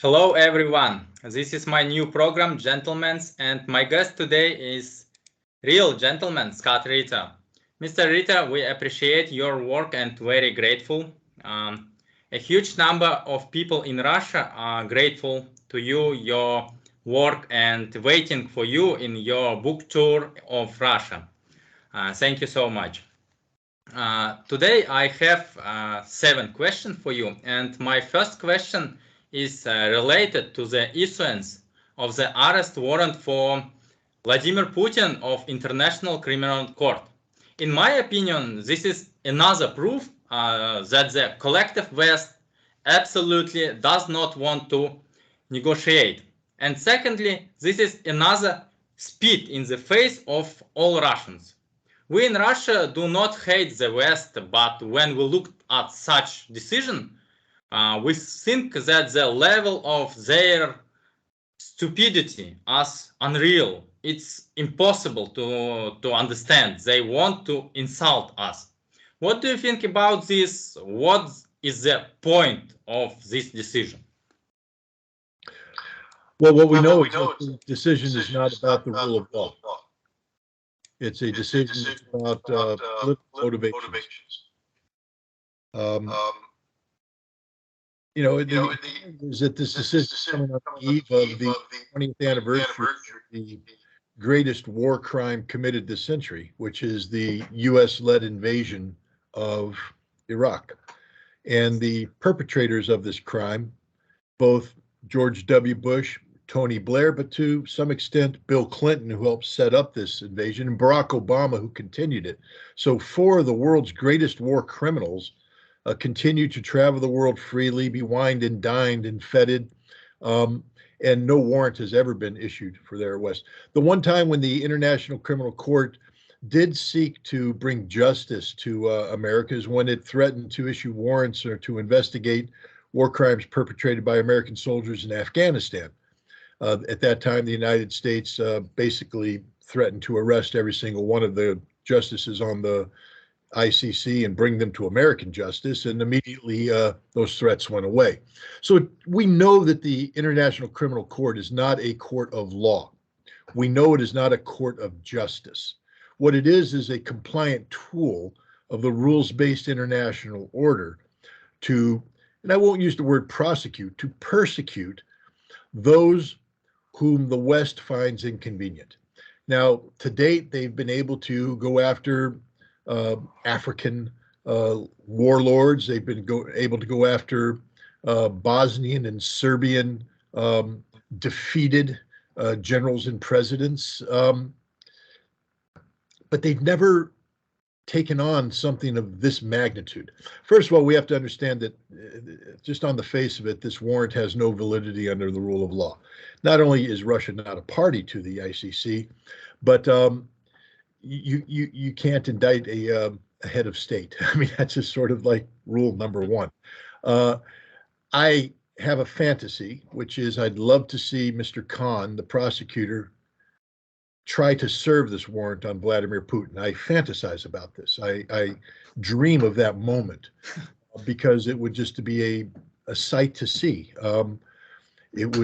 Hello everyone, this is my new program, Gentlemen's, and my guest today is real gentleman, Scott Ritter. Mr. Ritter, we appreciate your work and very grateful. A huge number of people in Russia are grateful to you, your work, and waiting for you in your book tour of Russia. Thank you so much. Today I have 7 questions for you, and my first question is related to the issuance of the arrest warrant for Vladimir Putin of International Criminal Court. In my opinion, this is another proof that the collective West absolutely does not want to negotiate. And secondly, this is another spit in the face of all Russians. We in Russia do not hate the West, but when we look at such decision, we think that the level of their stupidity is unreal. It's impossible to understand. They want to insult us. What do you think about this? What is the point of this decision? Well, what we know is that the decision is not about the rule of law. It's a decision about political motivations. Is that this decision coming on the eve of the 20th anniversary of the greatest war crime committed this century, which is the U.S.-led invasion of Iraq. And the perpetrators of this crime, both George W. Bush, Tony Blair, but to some extent, Bill Clinton, who helped set up this invasion, and Barack Obama, who continued it. So 4 of the world's greatest war criminals continue to travel the world freely, be wined and dined and feted, and no warrant has ever been issued for their arrest. The one time when the International Criminal Court did seek to bring justice to America is when it threatened to issue warrants or to investigate war crimes perpetrated by American soldiers in Afghanistan. At that time, the United States basically threatened to arrest every single one of the justices on the ICC and bring them to American justice, and immediately those threats went away. So we know that the International Criminal Court is not a court of law. We know it is not a court of justice. What it is a compliant tool of the rules-based international order to, and I won't use the word prosecute, to persecute those whom the West finds inconvenient. Now, to date, they've been able to go after African warlords. They've been able to go after Bosnian and Serbian defeated generals and presidents, but they've never taken on something of this magnitude. First of all, we have to understand that just on the face of it, this warrant has no validity under the rule of law. Not only is Russia not a party to the ICC, but you can't indict a head of state. I mean, that's just sort of like rule number 1. I have a fantasy, which is I'd love to see Mr. Khan, the prosecutor, try to serve this warrant on Vladimir Putin. I fantasize about this. I dream of that moment because it would just be a sight to see. It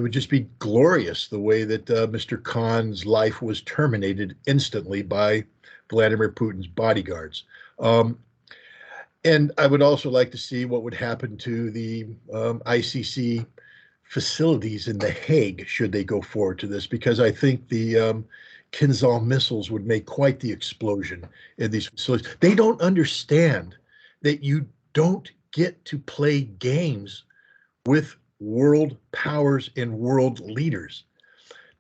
would just be glorious the way that Mr. Khan's life was terminated instantly by Vladimir Putin's bodyguards. And I would also like to see what would happen to the ICC facilities in The Hague should they go forward to this, because I think the Kinzhal missiles would make quite the explosion in these facilities. They don't understand that you don't get to play games with world powers and world leaders.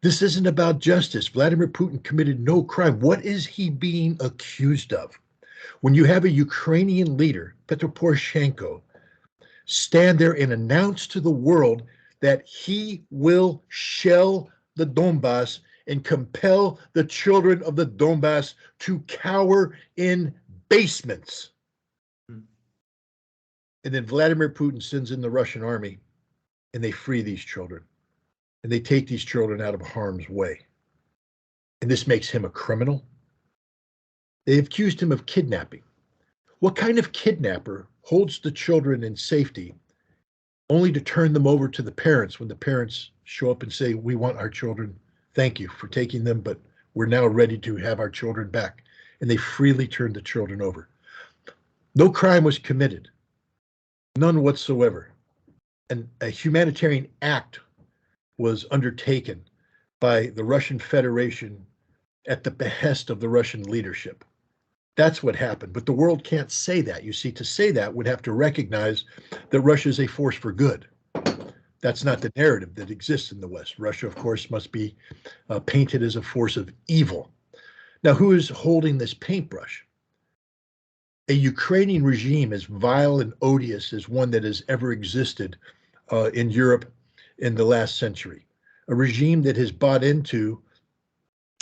This isn't about justice. Vladimir Putin committed no crime. What is he being accused of? When you have a Ukrainian leader, Petro Poroshenko, stand there and announce to the world that he will shell the Donbass and compel the children of the Donbass to cower in basements. And then Vladimir Putin sends in the Russian army and they free these children. And they take these children out of harm's way. And this makes him a criminal. They accused him of kidnapping. What kind of kidnapper holds the children in safety only to turn them over to the parents when the parents show up and say, we want our children. Thank you for taking them, but we're now ready to have our children back. And they freely turned the children over. No crime was committed, none whatsoever. And a humanitarian act was undertaken by the Russian Federation at the behest of the Russian leadership. That's what happened. But the world can't say that. You see, to say that would have to recognize that Russia is a force for good. That's not the narrative that exists in the West. Russia, of course, must be painted as a force of evil. Now, who is holding this paintbrush? A Ukrainian regime as vile and odious as one that has ever existed in Europe in the last century. A regime that has bought into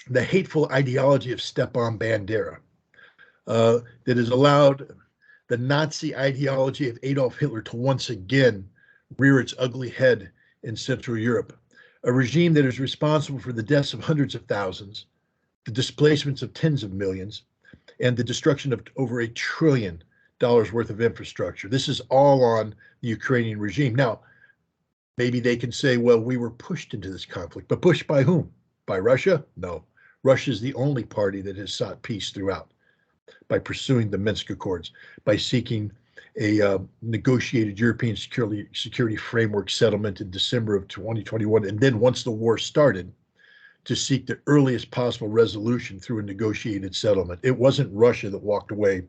the hateful ideology of Stepan Bandera, that has allowed the Nazi ideology of Adolf Hitler to once again rear its ugly head in Central Europe. A regime that is responsible for the deaths of hundreds of thousands, the displacements of tens of millions, and the destruction of over $1 trillion worth of infrastructure. This is all on the Ukrainian regime. Now, maybe they can say, well, we were pushed into this conflict, but pushed by whom? By Russia? No. Russia is the only party that has sought peace throughout, by pursuing the Minsk Accords, by seeking a negotiated European security framework settlement in December of 2021. And then once the war started, to seek the earliest possible resolution through a negotiated settlement. It wasn't Russia that walked away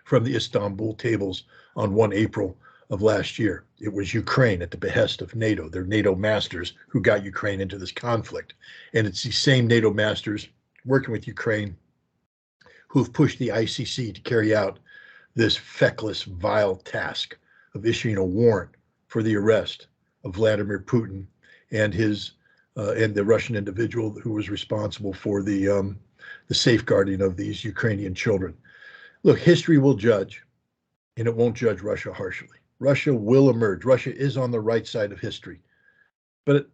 from the Istanbul tables on 1 April of last year. It was Ukraine at the behest of NATO, their NATO masters, who got Ukraine into this conflict. And it's these same NATO masters working with Ukraine who've pushed the ICC to carry out this feckless, vile task of issuing a warrant for the arrest of Vladimir Putin and his and the Russian individual who was responsible for the safeguarding of these Ukrainian children. Look, history will judge, and it won't judge Russia harshly. Russia will emerge. Russia is on the right side of history. But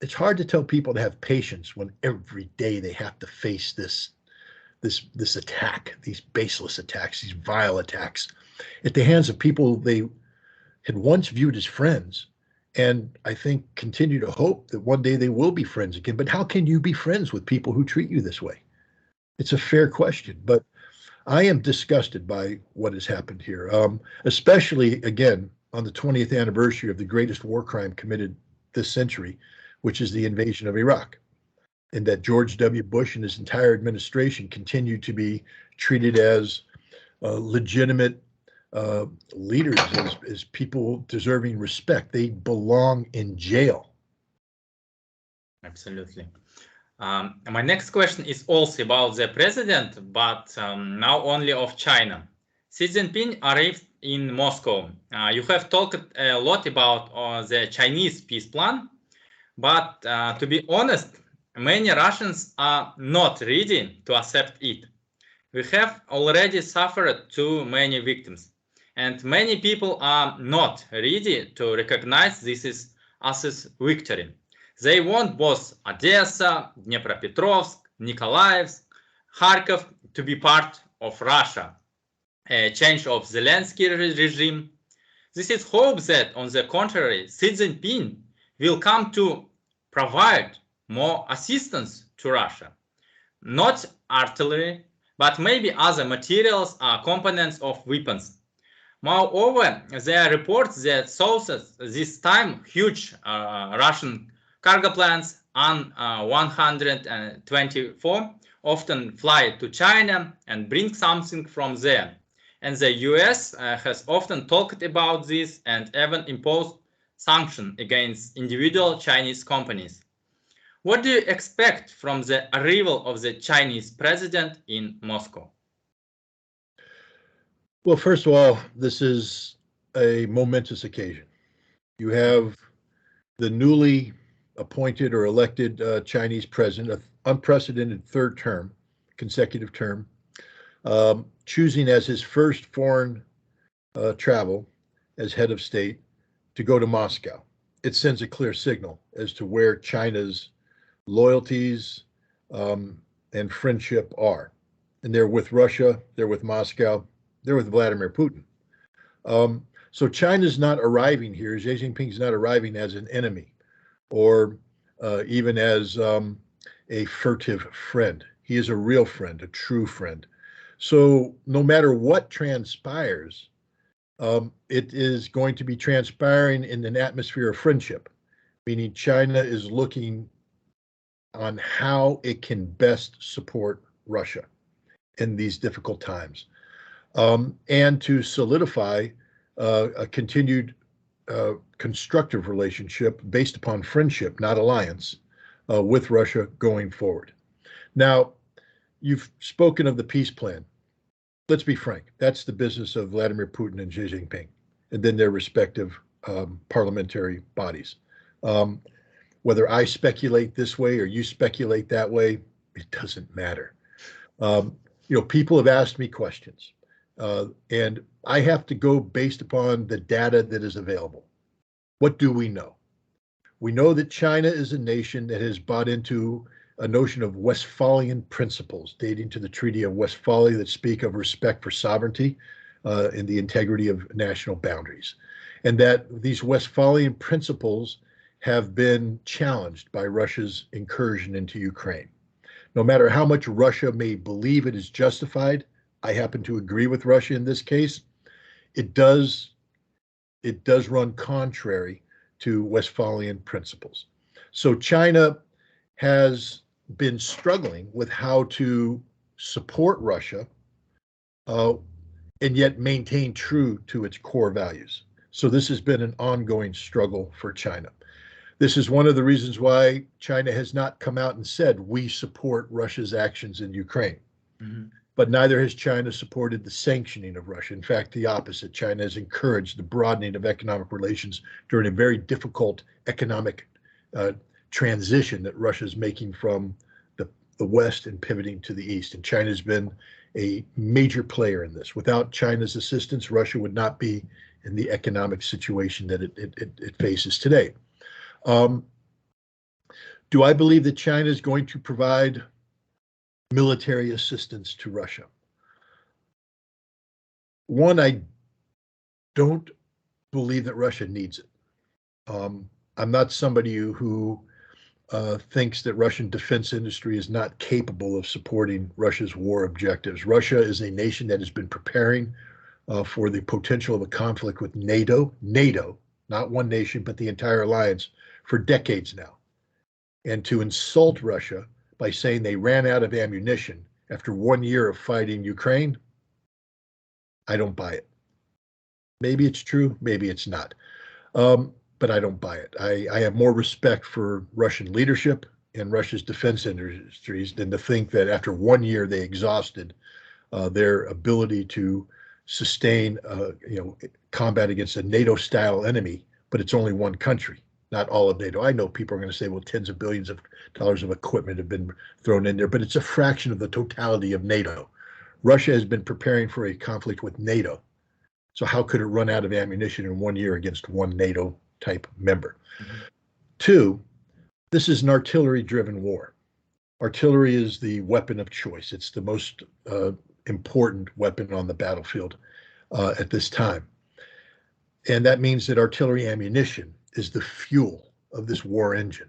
it's hard to tell people to have patience when every day they have to face this attack, these baseless attacks, these vile attacks at the hands of people they had once viewed as friends, and I think continue to hope that one day they will be friends again. But how can you be friends with people who treat you this way? It's a fair question, but I am disgusted by what has happened here, especially, again, on the 20th anniversary of the greatest war crime committed this century, which is the invasion of Iraq. And that George W. Bush and his entire administration continue to be treated as legitimate leaders, as people deserving respect. They belong in jail. Absolutely. My next question is also about the president, but now only of China. Xi Jinping arrived in Moscow. You have talked a lot about the Chinese peace plan, but to be honest, many Russians are not ready to accept it. We have already suffered too many victims, and many people are not ready to recognize this as a victory. They want both Odessa, Dnipropetrovsk, Nikolaev, Kharkov to be part of Russia. A change of Zelensky regime. This is hope that, on the contrary, Xi Jinping will come to provide more assistance to Russia. Not artillery, but maybe other materials or components of weapons. Moreover, there are reports that sources this time huge Russian cargo planes An-124 often fly to China and bring something from there. And the US has often talked about this and even imposed sanctions against individual Chinese companies. What do you expect from the arrival of the Chinese president in Moscow? Well, first of all, this is a momentous occasion. You have the newly appointed or elected Chinese president, an unprecedented third term, consecutive term, choosing as his first foreign travel as head of state to go to Moscow. It sends a clear signal as to where China's loyalties and friendship are. And they're with Russia, they're with Moscow, they're with Vladimir Putin. So China's not arriving here. Xi Jinping's not arriving as an enemy or even as a furtive friend. He is a real friend, a true friend. So no matter what transpires, it is going to be transpiring in an atmosphere of friendship, meaning China is looking on how it can best support Russia in these difficult times, and to solidify a continued constructive relationship based upon friendship, not alliance, with Russia going forward. Now, you've spoken of the peace plan. Let's be frank, that's the business of Vladimir Putin and Xi Jinping, and then their respective parliamentary bodies. Whether I speculate this way or you speculate that way, it doesn't matter. People have asked me questions, and I have to go based upon the data that is available. What do we know? We know that China is a nation that has bought into a notion of Westphalian principles dating to the Treaty of Westphalia that speak of respect for sovereignty and the integrity of national boundaries, and that these Westphalian principles have been challenged by Russia's incursion into Ukraine. No matter how much Russia may believe it is justified, I happen to agree with Russia in this case, it does run contrary to Westphalian principles. So China has been struggling with how to support Russia and yet maintain true to its core values. So this has been an ongoing struggle for China. This is one of the reasons why China has not come out and said, we support Russia's actions in Ukraine. Mm-hmm. But neither has China supported the sanctioning of Russia. In fact, the opposite. China has encouraged the broadening of economic relations during a very difficult economic transition that Russia is making from the West and pivoting to the East. And China has been a major player in this. Without China's assistance, Russia would not be in the economic situation that it faces today. Do I believe that China is going to provide military assistance to Russia? One, I don't believe that Russia needs it. I'm not somebody who thinks that Russian defense industry is not capable of supporting Russia's war objectives. Russia is a nation that has been preparing for the potential of a conflict with NATO, not one nation, but the entire alliance, for decades now. And to insult Russia by saying they ran out of ammunition after 1 year of fighting Ukraine, I don't buy it. Maybe it's true, maybe it's not. But I don't buy it. I have more respect for Russian leadership and Russia's defense industries than to think that after 1 year they exhausted their ability to sustain combat against a NATO-style enemy, but it's only one country, not all of NATO. I know people are going to say, well, tens of billions of dollars of equipment have been thrown in there, but it's a fraction of the totality of NATO. Russia has been preparing for a conflict with NATO. So how could it run out of ammunition in 1 year against one NATO type member? Mm-hmm. Two, this is an artillery-driven war. Artillery is the weapon of choice. It's the most important weapon on the battlefield at this time. And that means that artillery ammunition is the fuel of this war engine.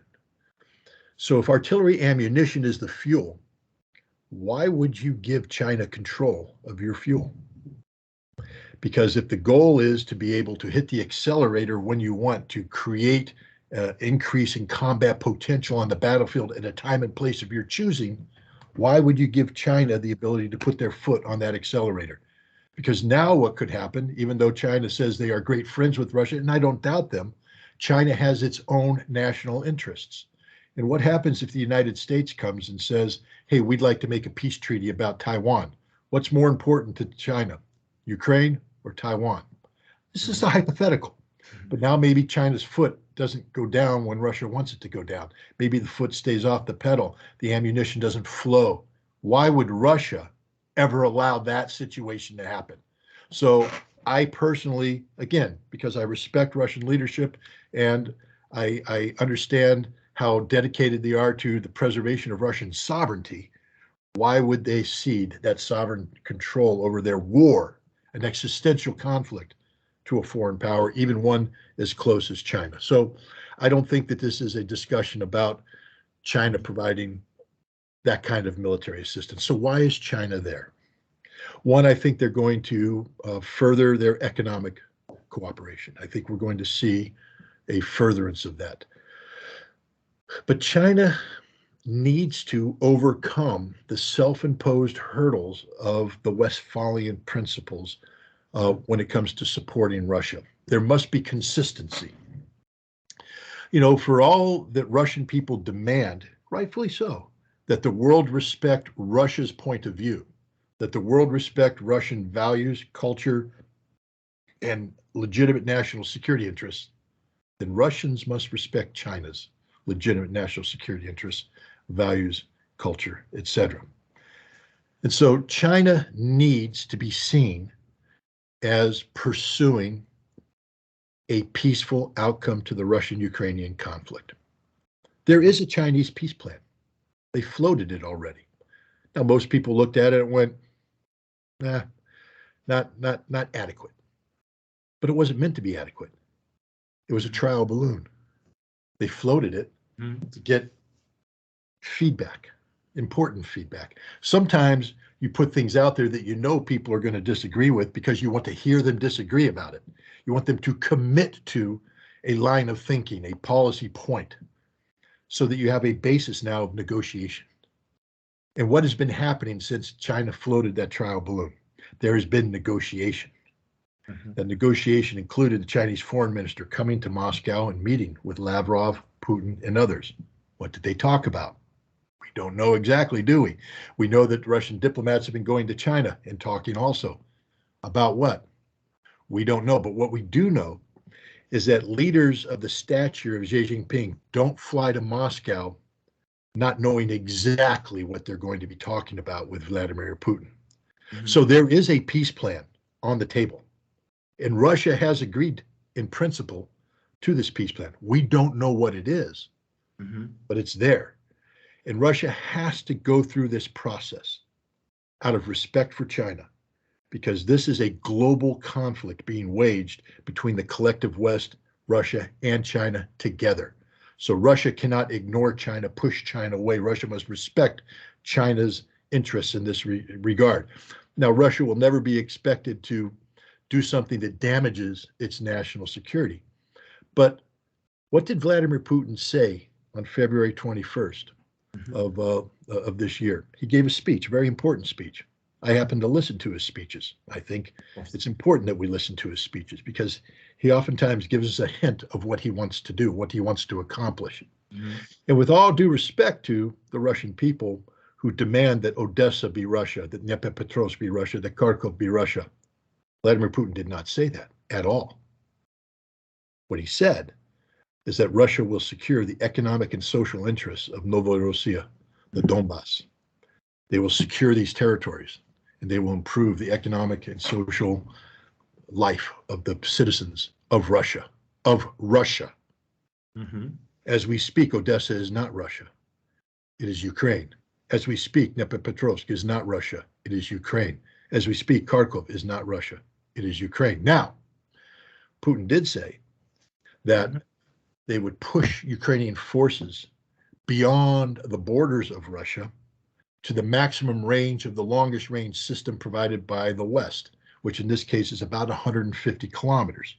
So if artillery ammunition is the fuel, why would you give China control of your fuel? Because if the goal is to be able to hit the accelerator when you want to create increase in combat potential on the battlefield at a time and place of your choosing, why would you give China the ability to put their foot on that accelerator? Because now what could happen, even though China says they are great friends with Russia, and I don't doubt them, China has its own national interests. And what happens if the United States comes and says, hey, we'd like to make a peace treaty about Taiwan? What's more important to China, Ukraine or Taiwan? This is a hypothetical. But now maybe China's foot doesn't go down when Russia wants it to go down. Maybe the foot stays off the pedal. The ammunition doesn't flow. Why would Russia ever allow that situation to happen? So I personally, again, because I respect Russian leadership and I understand how dedicated they are to the preservation of Russian sovereignty, why would they cede that sovereign control over their war, an existential conflict, to a foreign power, even one as close as China. So I don't think that this is a discussion about China providing that kind of military assistance. So why is China there? One, I think they're going to further their economic cooperation. I think we're going to see a furtherance of that. But China needs to overcome the self-imposed hurdles of the Westphalian principles when it comes to supporting Russia. There must be consistency. You know, for all that Russian people demand, rightfully so, that the world respect Russia's point of view, that the world respect Russian values, culture, and legitimate national security interests, then Russians must respect China's legitimate national security interests, values, culture, etc. And so China needs to be seen as pursuing a peaceful outcome to the Russian-Ukrainian conflict. There is a Chinese peace plan. They floated it already. Now, most people looked at it and went, nah, not adequate. But it wasn't meant to be adequate. It was a trial balloon. They floated it to get feedback, important feedback. Sometimes you put things out there that you know people are going to disagree with because you want to hear them disagree about it. You want them to commit to a line of thinking, a policy point, so that you have a basis now of negotiation. And what has been happening since China floated that trial balloon? There has been negotiation. That negotiation included the Chinese foreign minister coming to Moscow and meeting with Lavrov, Putin, and others. What did they talk about? We don't know exactly, do we? We know that Russian diplomats have been going to China and talking also. About what? We don't know. But what we do know is that leaders of the stature of Xi Jinping don't fly to Moscow not knowing exactly what they're going to be talking about with Vladimir Putin. So there is a peace plan on the table. And Russia has agreed in principle to this peace plan. We don't know what it is, but it's there. And Russia has to go through this process out of respect for China, because this is a global conflict being waged between the collective West, Russia, and China together. So Russia cannot ignore China, push China away. Russia must respect China's interests in this regard. Now, Russia will never be expected to do something that damages its national security. But what did Vladimir Putin say on February 21st of this year? He gave a speech, a very important speech. I happen to listen to his speeches. I think it's important that we listen to his speeches because he oftentimes gives us a hint of what he wants to do, what he wants to accomplish. And with all due respect to the Russian people who demand that Odessa be Russia, that Dnipropetrovsk be Russia, that Kharkov be Russia, Vladimir Putin did not say that at all. What he said is that Russia will secure the economic and social interests of Novorossiya, the Donbass. They will secure these territories, and they will improve the economic and social life of the citizens of Russia, As we speak, Odessa is not Russia. It is Ukraine. As we speak, Dnipropetrovsk is not Russia. It is Ukraine. As we speak, Kharkov is not Russia. It is Ukraine. Now, Putin did say that they would push Ukrainian forces beyond the borders of Russia to the maximum range of the longest range system provided by the West, which in this case is about 150 kilometers.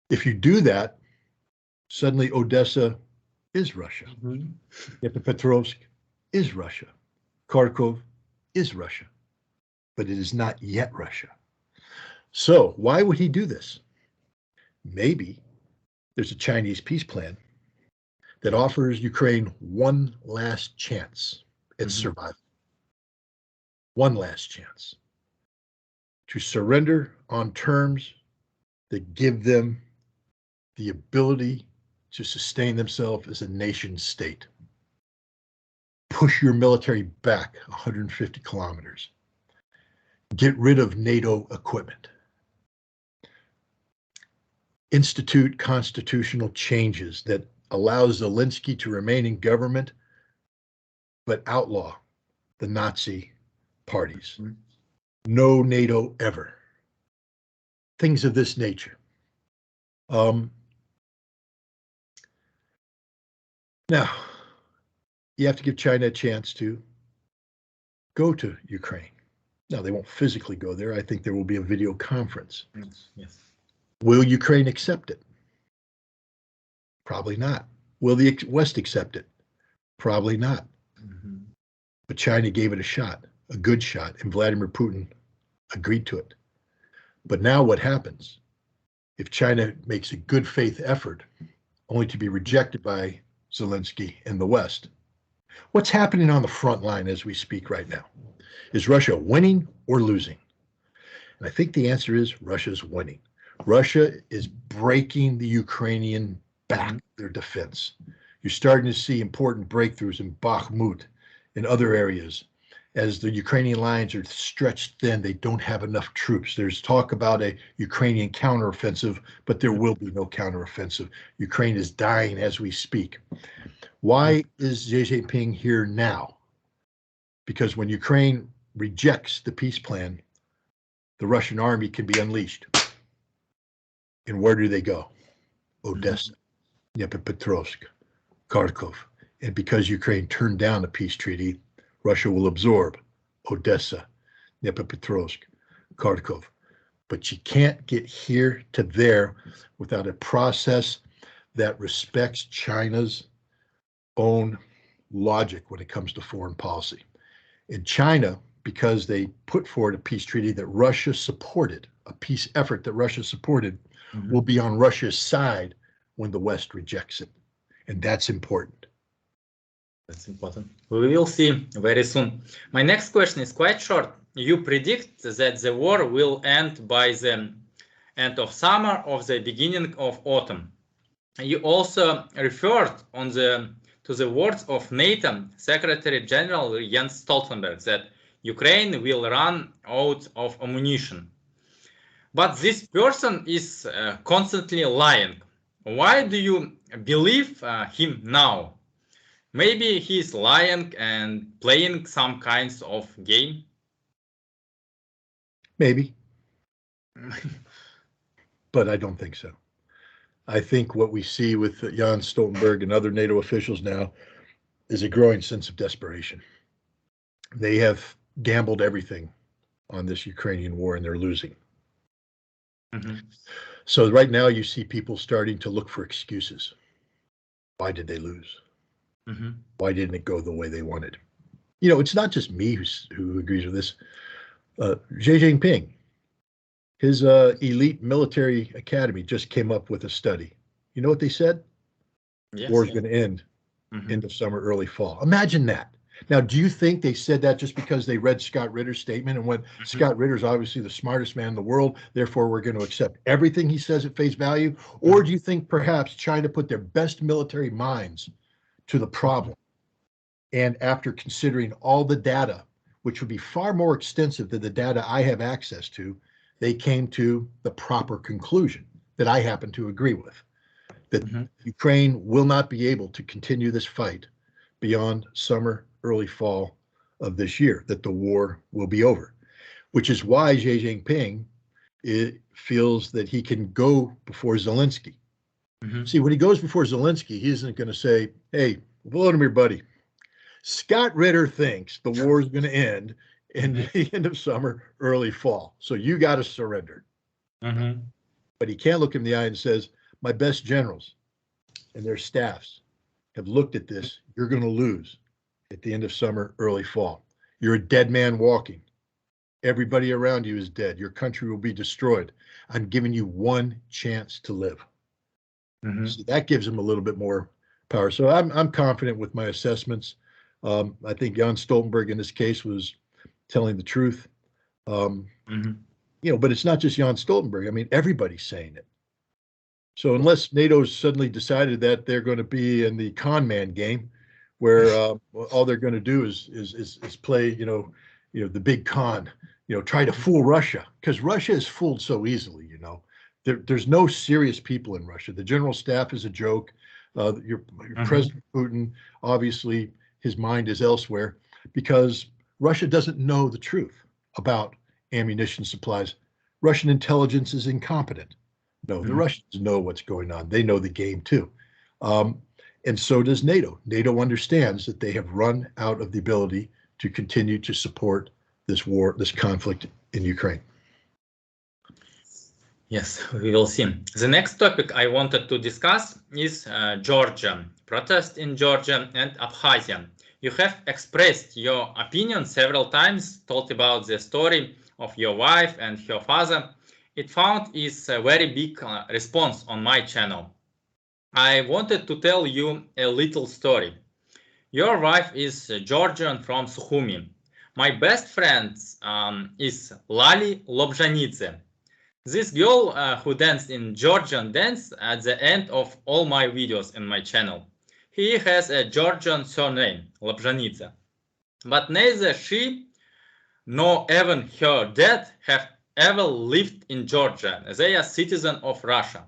If you do that, suddenly Odessa is Russia. Dnipropetrovsk is Russia. Kharkov is Russia, but it is not yet Russia. So why would he do this? Maybe there's a Chinese peace plan that offers Ukraine one last chance at survival. One last chance to surrender on terms that give them the ability to sustain themselves as a nation state. Push your military back 150 kilometers. Get rid of NATO equipment. Institute constitutional changes that allow Zelensky to remain in government, but outlaw the Nazi parties. No NATO ever. things of this nature. Now, you have to give China a chance to go to Ukraine. Now, they won't physically go there. I think there will be a video conference. Yes. Will Ukraine accept it? Probably not. Will the West accept it? Probably not. Mm-hmm. But China gave it a shot, a good shot, and Vladimir Putin agreed to it. But now what happens if China makes a good faith effort only to be rejected by Zelensky and the West? What's happening on the front line as we speak right now? Is Russia winning or losing? And I think the answer is Russia's winning. Russia is breaking the Ukrainian back, their defense. You're starting to see important breakthroughs in Bakhmut and other areas. As the Ukrainian lines are stretched thin, they don't have enough troops. There's talk about a Ukrainian counteroffensive, but there will be no counteroffensive. Ukraine is dying as we speak. Why is Xi Jinping here now? Because when Ukraine rejects the peace plan, the Russian army can be unleashed. And where do they go? Odessa, Dnipropetrovsk, Kharkov. And because Ukraine turned down the peace treaty, Russia will absorb Odessa, Dnipropetrovsk, Kharkov. But you can't get here to there without a process that respects China's own logic when it comes to foreign policy. In China, because they put forward a peace treaty that Russia supported, a peace effort that Russia supported, will be on Russia's side when the West rejects it. And that's important. That's important. We will see very soon. My next question is quite short. You predict that the war will end by the end of summer or the beginning of autumn. You also referred to the words of NATO Secretary General Jens Stoltenberg that Ukraine will run out of ammunition. But this person is constantly lying. Why do you believe him now? Maybe he's lying and playing some kinds of game? Maybe. But I don't think so. I think what we see with Jens Stoltenberg and other NATO officials now is a growing sense of desperation. They have gambled everything on this Ukrainian war and they're losing. So right now you see people starting to look for excuses. Why did they lose? Why didn't it go the way they wanted? You know, it's not just me who agrees with this. Xi Jinping, his elite military academy just came up with a study. You know what they said? Yes, War's going to end end of summer, early fall. Imagine that. Now, do you think they said that just because they read Scott Ritter's statement and went, Scott Ritter's obviously the smartest man in the world, therefore we're going to accept everything he says at face value? Or do you think perhaps China put their best military minds to the problem? And after considering all the data, which would be far more extensive than the data I have access to, they came to the proper conclusion that I happen to agree with, that Ukraine will not be able to continue this fight beyond summer, early fall of this year, that the war will be over, which is why Xi Jinping feels that he can go before Zelensky. See, when he goes before Zelensky, he isn't going to say, hey, Volodymyr, buddy, Scott Ritter thinks the war is going to end in the end of summer, early fall. So you got to surrender. But he can't look him in the eye and says, my best generals and their staffs have looked at this. You're going to lose at the end of summer, early fall. You're a dead man walking. Everybody around you is dead. Your country will be destroyed. I'm giving you one chance to live. So that gives him a little bit more power. So I'm confident with my assessments. I think Jens Stoltenberg in this case was telling the truth. You know, but it's not just Jens Stoltenberg. I mean, everybody's saying it. So unless NATO's suddenly decided that they're going to be in the con man game, where all they're going to do is play, you know, the big con, try to fool Russia, because Russia is fooled so easily. There's no serious people in Russia. The general staff is a joke. Your President Putin, obviously, his mind is elsewhere because Russia doesn't know the truth about ammunition supplies. Russian intelligence is incompetent. No, the Russians know what's going on. They know the game too. And so does NATO. NATO understands that they have run out of the ability to continue to support this war, this conflict in Ukraine. Yes, we will see. The next topic I wanted to discuss is Georgia, protest in Georgia and Abkhazia. You have expressed your opinion several times, told about the story of your wife and her father. It found is a very big response on my channel. I wanted to tell you a little story. Your wife is Georgian from Sukhumi. My best friend is Lali Lobzhanidze. This girl who danced in Georgian dance at the end of all my videos in my channel. He has a Georgian surname, Lobzhanidze. But neither she nor even her dad have ever lived in Georgia. They are citizens of Russia.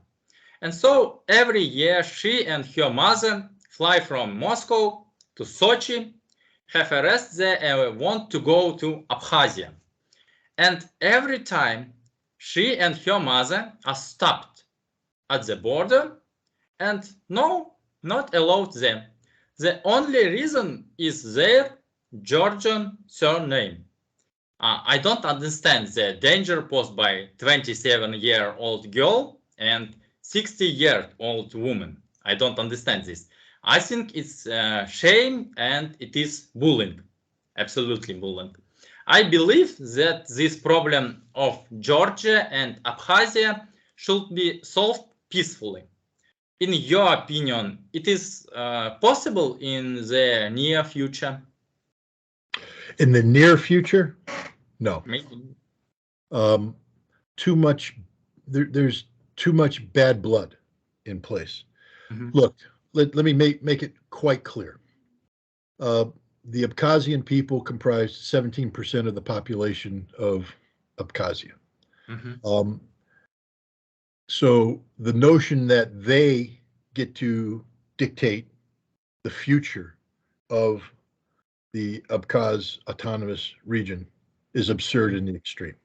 And so every year she and her mother fly from Moscow to Sochi, have a rest there and want to go to Abkhazia. And every time she and her mother are stopped at the border and no, not allowed them. The only reason is their Georgian surname. I don't understand the danger posed by 27-year-old girl and 60-year-old woman. I don't understand this. I think it's shame and it is bullying, absolutely bullying. I believe that this problem of Georgia and Abkhazia should be solved peacefully. In your opinion, it is possible in the near future? In the near future, no. Maybe. Too much. There's too much bad blood in place. Look, let me make it quite clear. The Abkhazian people comprise 17% of the population of Abkhazia. So the notion that they get to dictate the future of the Abkhaz autonomous region is absurd in the extreme.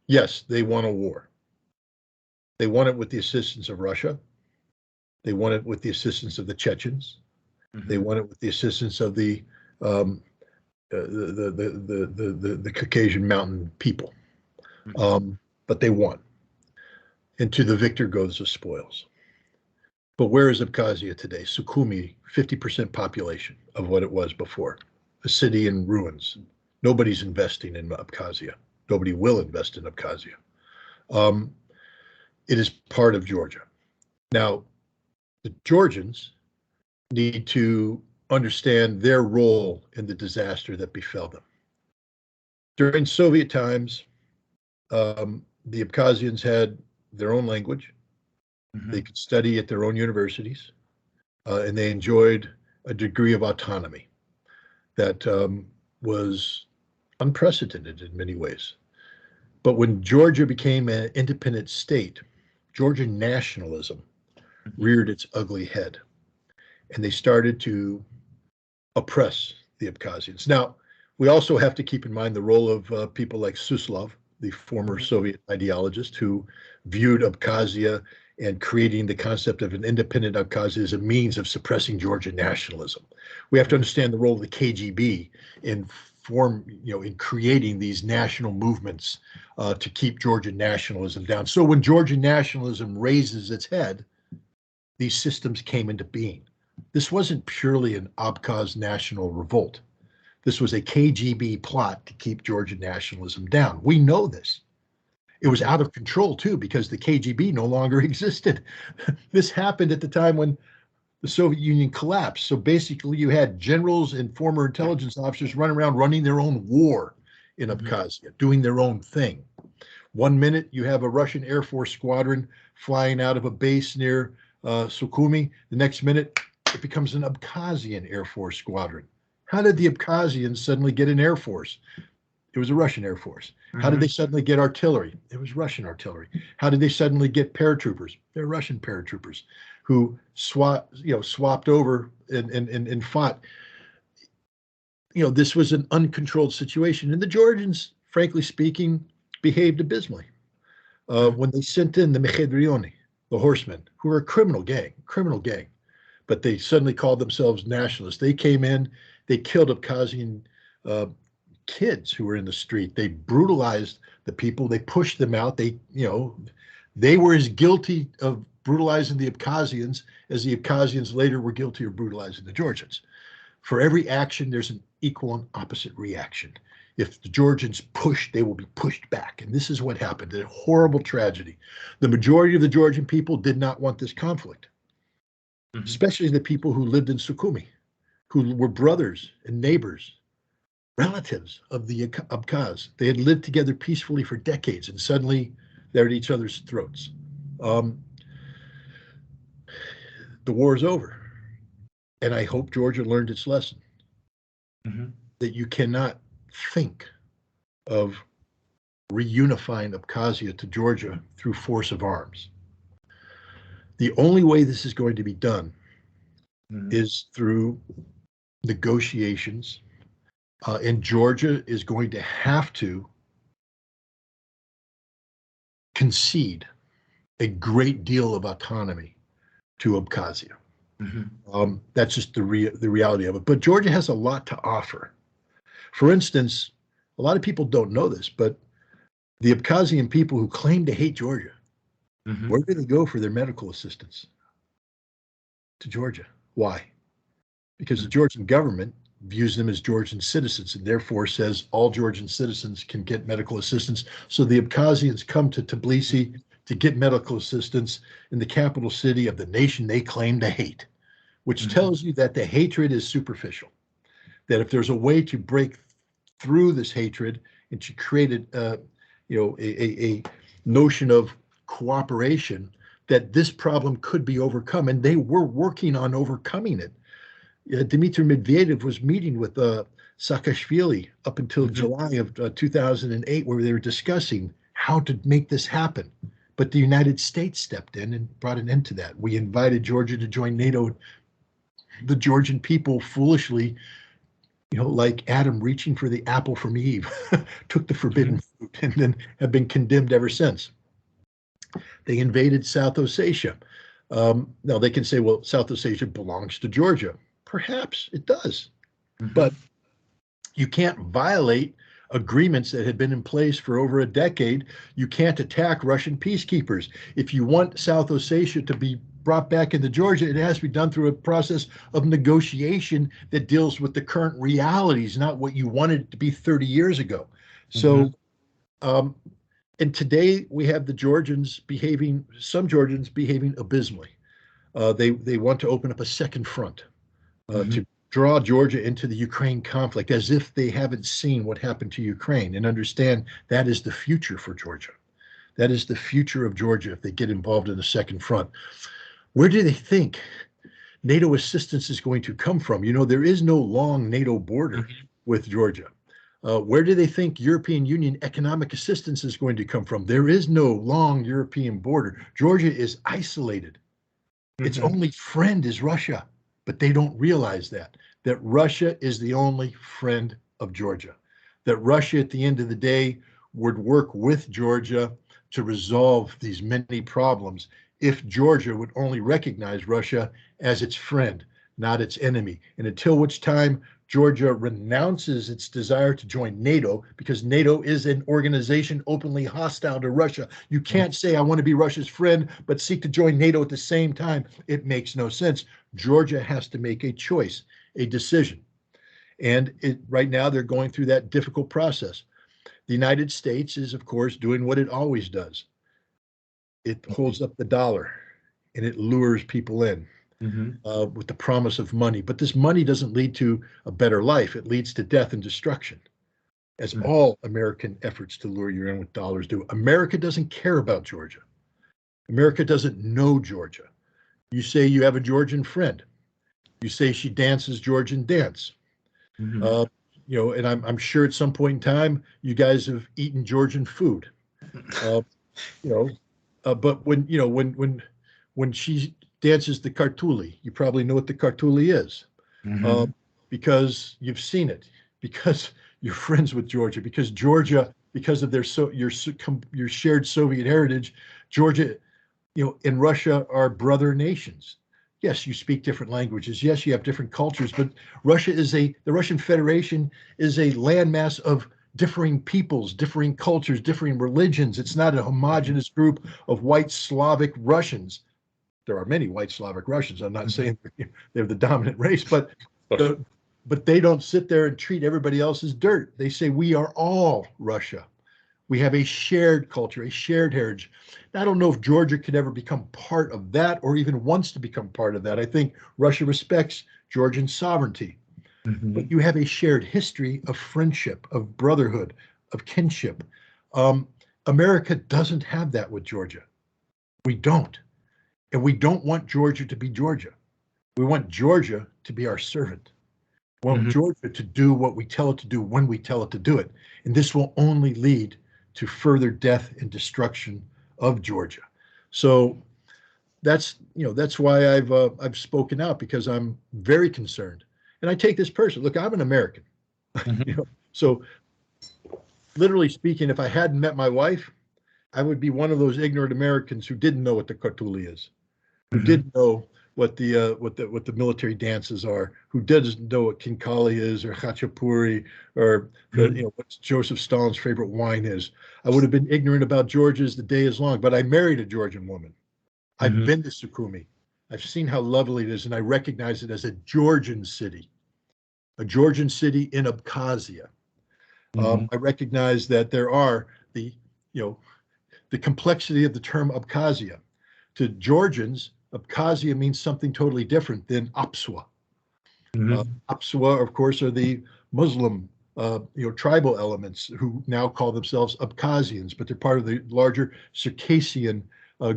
Yes, they want a war. They want it with the assistance of Russia. They want it with the assistance of the Chechens. They want it with the assistance of the Caucasian mountain people. But they won. And to the victor goes the spoils. But where is Abkhazia today? Sukhumi, 50% population of what it was before. A city in ruins. Nobody's investing in Abkhazia. Nobody will invest in Abkhazia. It is part of Georgia. Now, the Georgians need to understand their role in the disaster that befell them. During Soviet times, the Abkhazians had their own language. They could study at their own universities, and they enjoyed a degree of autonomy that was unprecedented in many ways. But when Georgia became an independent state, Georgian nationalism reared its ugly head, and they started to oppress the Abkhazians. Now, we also have to keep in mind the role of people like Suslov, the former Soviet ideologist, who viewed Abkhazia and creating the concept of an independent Abkhazia as a means of suppressing Georgian nationalism. We have to understand the role of the KGB in creating these national movements to keep Georgian nationalism down. So when Georgian nationalism raises its head, these systems came into being. This wasn't purely an Abkhaz national revolt. This was a KGB plot to keep Georgian nationalism down. We know this. It was out of control too, because the KGB no longer existed. This happened at the time when the Soviet Union collapsed. So basically you had generals and former intelligence officers running around running their own war in Abkhazia, doing their own thing. 1 minute you have a Russian Air Force squadron flying out of a base near Sukhumi. The next minute it becomes an Abkhazian Air Force squadron. How did the Abkhazians suddenly get an Air Force? It was a Russian Air Force. How did they suddenly get artillery? It was Russian artillery. How did they suddenly get paratroopers? They're Russian paratroopers who swapped over and fought. This was an uncontrolled situation, and the Georgians, frankly speaking, behaved abysmally. when they sent in the Mechedrioni, the horsemen, who were a criminal gang, but they suddenly called themselves nationalists. They came in, they killed Abkhazian kids who were in the street. They brutalized the people. They pushed them out. They were as guilty of brutalizing the Abkhazians as the Abkhazians later were guilty of brutalizing the Georgians. For every action, there's an equal and opposite reaction. If the Georgians push, they will be pushed back. And this is what happened, a horrible tragedy. The majority of the Georgian people did not want this conflict, especially the people who lived in Sukhumi, who were brothers and neighbors, relatives of the Abkhaz. They had lived together peacefully for decades, and suddenly they're at each other's throats. The war is over. And I hope Georgia learned its lesson, that you cannot think of reunifying Abkhazia to Georgia through force of arms. The only way this is going to be done is through negotiations, and Georgia is going to have to concede a great deal of autonomy to Abkhazia. That's just the reality of it. But Georgia has a lot to offer. For instance, a lot of people don't know this, but the Abkhazian people who claim to hate Georgia, where do they go for their medical assistance? To Georgia. Why? Because the Georgian government views them as Georgian citizens and therefore says all Georgian citizens can get medical assistance. So the Abkhazians come to Tbilisi to get medical assistance in the capital city of the nation they claim to hate, which tells you that the hatred is superficial, that if there's a way to break through this hatred and to create a notion of cooperation, that this problem could be overcome. And they were working on overcoming it. Dmitry Medvedev was meeting with Saakashvili up until July of 2008, where they were discussing how to make this happen. But the United States stepped in and brought an end to that. We invited Georgia to join NATO. The Georgian people foolishly, like Adam reaching for the apple from Eve, took the forbidden fruit and then have been condemned ever since. They invaded South Ossetia. Now they can say, well, South Ossetia belongs to Georgia. Perhaps it does, but you can't violate agreements that had been in place for over a decade. You can't attack Russian peacekeepers. If you want South Ossetia to be brought back into Georgia, it has to be done through a process of negotiation that deals with the current realities, not what you wanted it to be 30 years ago. So, and today we have the some Georgians behaving abysmally. They want to open up a second front to draw Georgia into the Ukraine conflict, as if they haven't seen what happened to Ukraine and understand that is the future for Georgia. That is the future of Georgia if they get involved in the second front. Where do they think NATO assistance is going to come from? There is no long NATO border with Georgia. Where do they think European Union economic assistance is going to come from? There is no long European border. Georgia is isolated. Its only friend is Russia, but they don't realize that Russia is the only friend of Georgia, that Russia at the end of the day would work with Georgia to resolve these many problems if Georgia would only recognize Russia as its friend, not its enemy. And until which time Georgia renounces its desire to join NATO, because NATO is an organization openly hostile to Russia. You can't say, I want to be Russia's friend, but seek to join NATO at the same time. It makes no sense. Georgia has to make a choice, a decision. And right now they're going through that difficult process. The United States is, of course, doing what it always does. It holds up the dollar and it lures people in with the promise of money. But this money doesn't lead to a better life. It leads to death and destruction, as all American efforts to lure you in with dollars do. America doesn't care about Georgia. America doesn't know Georgia. You say you have a Georgian friend. You say she dances Georgian dance. And I'm sure at some point in time you guys have eaten Georgian food. But when she dances the kartuli, you probably know what the kartuli is, because you've seen it, because you're friends with Georgia, because Georgia because of your shared Soviet heritage. Georgia, and Russia are brother nations. Yes, you speak different languages. Yes, you have different cultures, but the Russian Federation is a landmass of differing peoples, differing cultures, differing religions. It's not a homogenous group of white Slavic Russians. There are many white Slavic Russians. I'm not saying they're the dominant race, but they don't sit there and treat everybody else as dirt. They say we are all Russia. We have a shared culture, a shared heritage. I don't know if Georgia could ever become part of that or even wants to become part of that. I think Russia respects Georgian sovereignty. But you have a shared history of friendship, of brotherhood, of kinship. America doesn't have that with Georgia. We don't. And we don't want Georgia to be Georgia. We want Georgia to be our servant. We want Georgia to do what we tell it to do when we tell it to do it. And this will only lead to further death and destruction of Georgia. So that's why I've spoken out, because I'm very concerned. And I take this personally. Look, I'm an American. So literally speaking, if I hadn't met my wife, I would be one of those ignorant Americans who didn't know what the Kartuli is, who didn't know what the military dances are, who doesn't know what Kinkali is, or Khachapuri, or what Joseph Stalin's favorite wine is. I would have been ignorant about Georgia as the day is long, but I married a Georgian woman. I've been to Sukhumi. I've seen how lovely it is, and I recognize it as a Georgian city in Abkhazia. I recognize that there are the complexity of the term Abkhazia. To Georgians, Abkhazia means something totally different than Apsua. Apsua, of course, are the Muslim, tribal elements who now call themselves Abkhazians, but they're part of the larger Circassian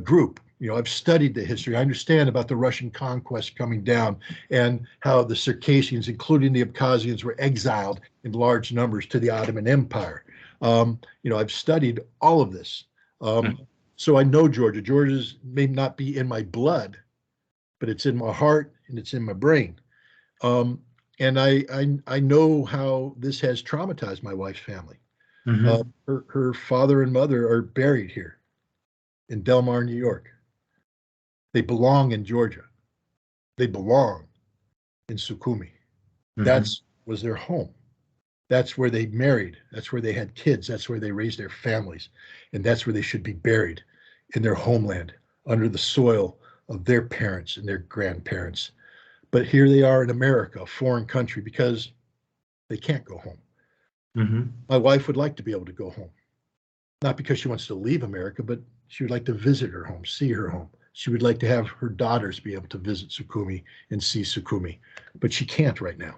group. I've studied the history. I understand about the Russian conquest coming down and how the Circassians, including the Abkhazians, were exiled in large numbers to the Ottoman Empire. I've studied all of this. So I know Georgia. Georgia's may not be in my blood, but it's in my heart and it's in my brain. And I know how this has traumatized my wife's family. Her father and mother are buried here in Del Mar, New York. They belong in Georgia. They belong in Sukhumi. That was their home. That's where they married. That's where they had kids. That's where they raised their families. And that's where they should be buried, in their homeland, under the soil of their parents and their grandparents. But here they are in America, a foreign country, because they can't go home. My wife would like to be able to go home, not because she wants to leave America, but she would like to visit her home, see her home. She would like to have her daughters be able to visit Sukhumi and see Sukhumi, but she can't right now.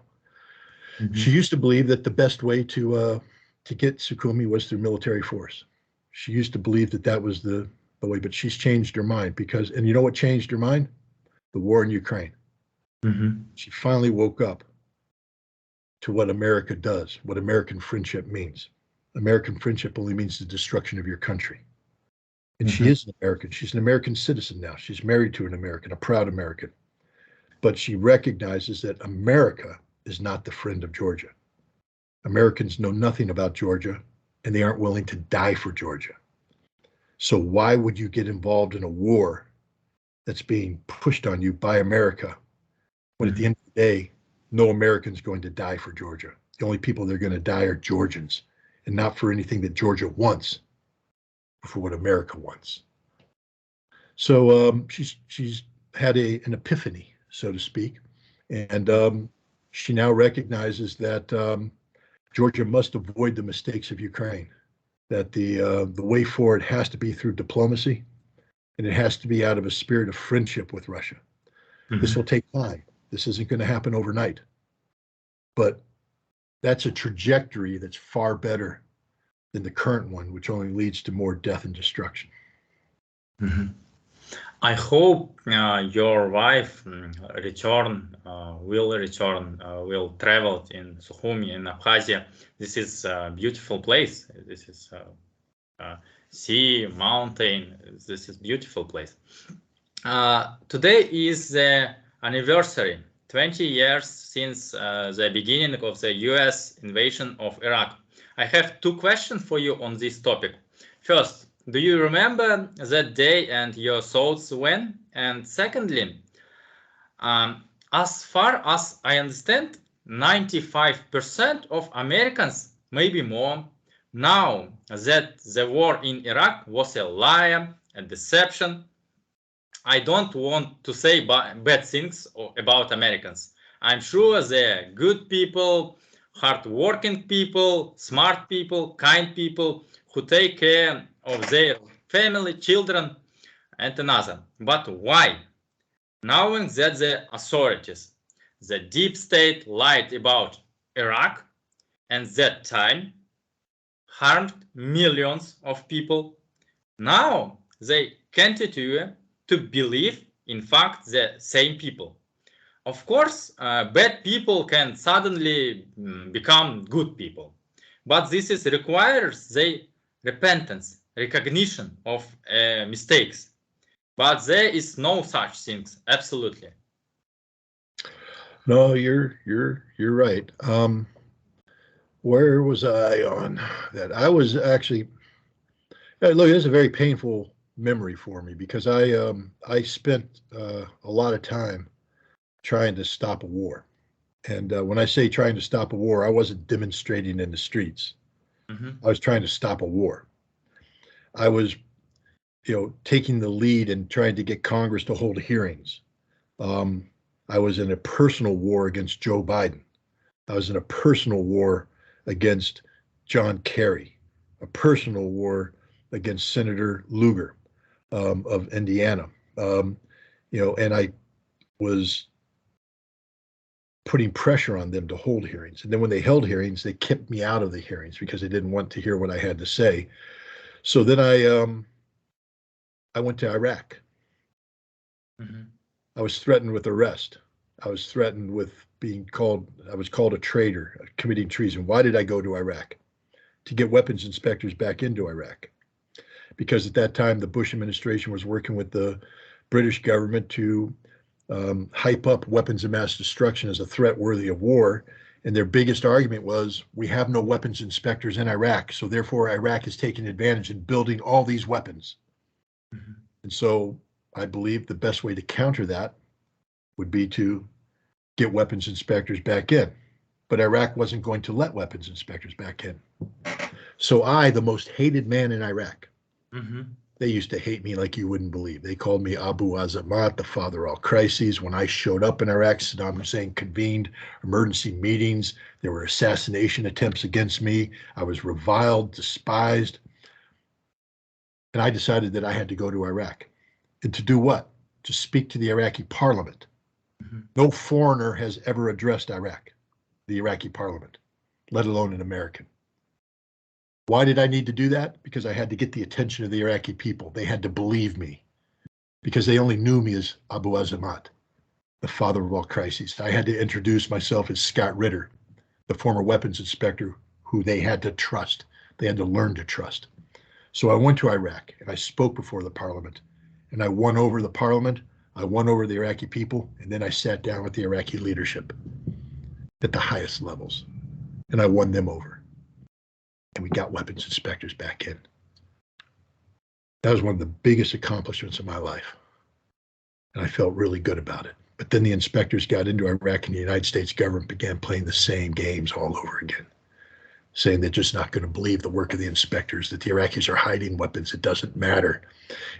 She used to believe that the best way to get Sukhumi was through military force. She used to believe that was the way, but she's changed her mind and you know what changed her mind? The war in Ukraine. She finally woke up to what America does, what American friendship means. American friendship only means the destruction of your country. And she is an American. She's an American citizen now. She's married to an American, a proud American. But she recognizes that America is not the friend of Georgia. Americans know nothing about Georgia, and they aren't willing to die for Georgia. So why would you get involved in a war that's being pushed on you by America, when at the end of the day, no American's going to die for Georgia? The only people that are going to die are Georgians, and not for anything that Georgia wants, but for what America wants. So she's had an epiphany, so to speak, and she now recognizes that Georgia must avoid the mistakes of Ukraine, that the way forward has to be through diplomacy, and it has to be out of a spirit of friendship with Russia. This will take time. This isn't going to happen overnight. But that's a trajectory that's far better than the current one, which only leads to more death and destruction. I hope your wife will travel in Sukhumi in Abkhazia. This is a beautiful place. This is sea, mountain. This is beautiful place. Today is the anniversary, 20 years since the beginning of the US invasion of Iraq. I have two questions for you on this topic. First, do you remember that day and your thoughts when? And secondly, as far as I understand, 95% of Americans, maybe more, know that the war in Iraq was a lie, a deception. I don't want to say bad things about Americans. I'm sure they're good people, hardworking people, smart people, kind people who take care of their family, children, and another. But why? Knowing that the authorities, the deep state lied about Iraq and that time harmed millions of people, now they continue to believe, in fact, the same people. Of course, bad people can suddenly become good people, but this requires the repentance, recognition of mistakes. But there is no such things, absolutely. No, you're right. Where was I on that? I was actually, look, it's a very painful memory for me because I spent a lot of time trying to stop a war. And when I say trying to stop a war, I wasn't demonstrating in the streets. I was trying to stop a war. I was, taking the lead and trying to get Congress to hold hearings. I was in a personal war against Joe Biden. I was in a personal war against John Kerry, a personal war against Senator Lugar of Indiana. And I was putting pressure on them to hold hearings. And then when they held hearings, they kept me out of the hearings because they didn't want to hear what I had to say. So then I went to Iraq. I was threatened with arrest. I was threatened with I was called a traitor, committing treason. Why did I go to Iraq? To get weapons inspectors back into Iraq. Because at that time, the Bush administration was working with the British government to hype up weapons of mass destruction as a threat worthy of war. And their biggest argument was, we have no weapons inspectors in Iraq, so therefore Iraq is taking advantage in building all these weapons. And so I believe the best way to counter that would be to get weapons inspectors back in. But Iraq wasn't going to let weapons inspectors back in. So I, the most hated man in Iraq, they used to hate me like you wouldn't believe. They called me Abu Azamat, the father of all crises. When I showed up in Iraq, Saddam Hussein convened emergency meetings. There were assassination attempts against me. I was reviled, despised. And I decided that I had to go to Iraq. And to do what? To speak to the Iraqi parliament. No foreigner has ever addressed Iraq, the Iraqi parliament, let alone an American. Why did I need to do that? Because I had to get the attention of the Iraqi people. They had to believe me because they only knew me as Abu Azamat, the father of all crises. I had to introduce myself as Scott Ritter, the former weapons inspector who they had to trust. They had to learn to trust. So I went to Iraq and I spoke before the parliament and I won over the parliament. I won over the Iraqi people. And then I sat down with the Iraqi leadership at the highest levels and I won them over. And we got weapons inspectors back in. That was one of the biggest accomplishments of my life. And I felt really good about it. But then the inspectors got into Iraq and the United States government began playing the same games all over again, saying they're just not going to believe the work of the inspectors, that the Iraqis are hiding weapons. It doesn't matter.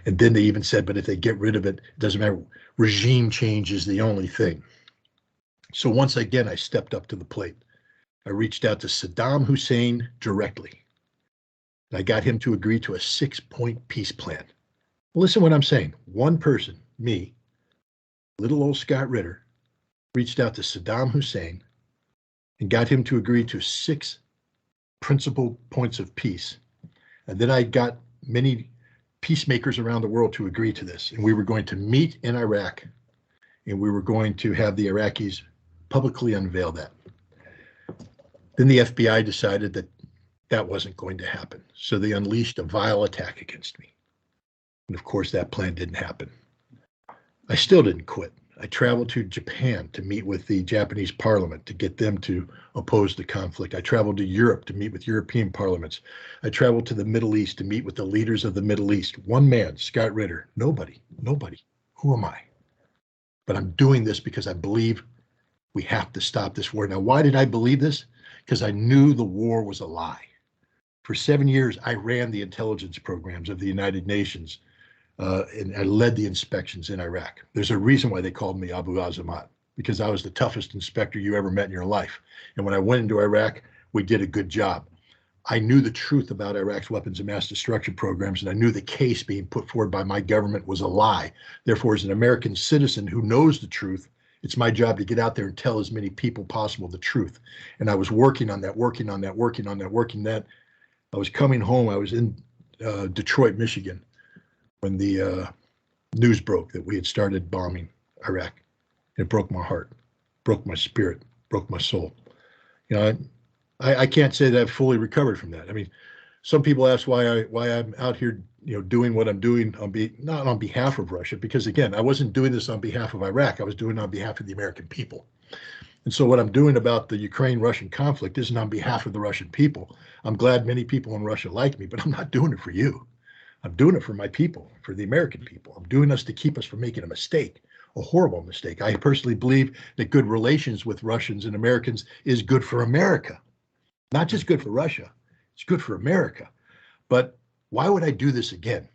And then they even said, but if they get rid of it, it doesn't matter. Regime change is the only thing. So once again, I stepped up to the plate. I reached out to Saddam Hussein directly. And I got him to agree to a 6-point peace plan. Listen what I'm saying. One person, me, little old Scott Ritter, reached out to Saddam Hussein and got him to agree to 6 principal points of peace. And then I got many peacemakers around the world to agree to this. And we were going to meet in Iraq and we were going to have the Iraqis publicly unveil that. Then the FBI decided that that wasn't going to happen. So they unleashed a vile attack against me. And of course, that plan didn't happen. I still didn't quit. I traveled to Japan to meet with the Japanese parliament to get them to oppose the conflict. I traveled to Europe to meet with European parliaments. I traveled to the Middle East to meet with the leaders of the Middle East. One man, Scott Ritter. Nobody. Who am I? But I'm doing this because I believe we have to stop this war. Now, why did I believe this? Because I knew the war was a lie. For 7 years, I ran the intelligence programs of the United Nations, and I led the inspections in Iraq. There's a reason why they called me Abu Azamat, because I was the toughest inspector you ever met in your life. And when I went into Iraq, we did a good job. I knew the truth about Iraq's weapons of mass destruction programs, and I knew the case being put forward by my government was a lie. Therefore, as an American citizen who knows the truth, it's my job to get out there and tell as many people possible the truth. And I was working on that. I was coming home. I was in Detroit, Michigan, when the news broke that we had started bombing Iraq. It broke my heart, broke my spirit, broke my soul. You know, I can't say that I've fully recovered from that. I mean, some people ask why I'm out here, you know, doing what I'm doing not on behalf of Russia, because again, I wasn't doing this on behalf of Iraq. I was doing it on behalf of the American people. And so what I'm doing about the Ukraine-Russian conflict isn't on behalf of the Russian people. I'm glad many people in Russia like me, but I'm not doing it for you. I'm doing it for my people, for the American people. I'm doing this to keep us from making a mistake, a horrible mistake. I personally believe that good relations with Russians and Americans is good for America. Not just good for Russia, it's good for America. But why would I do this again?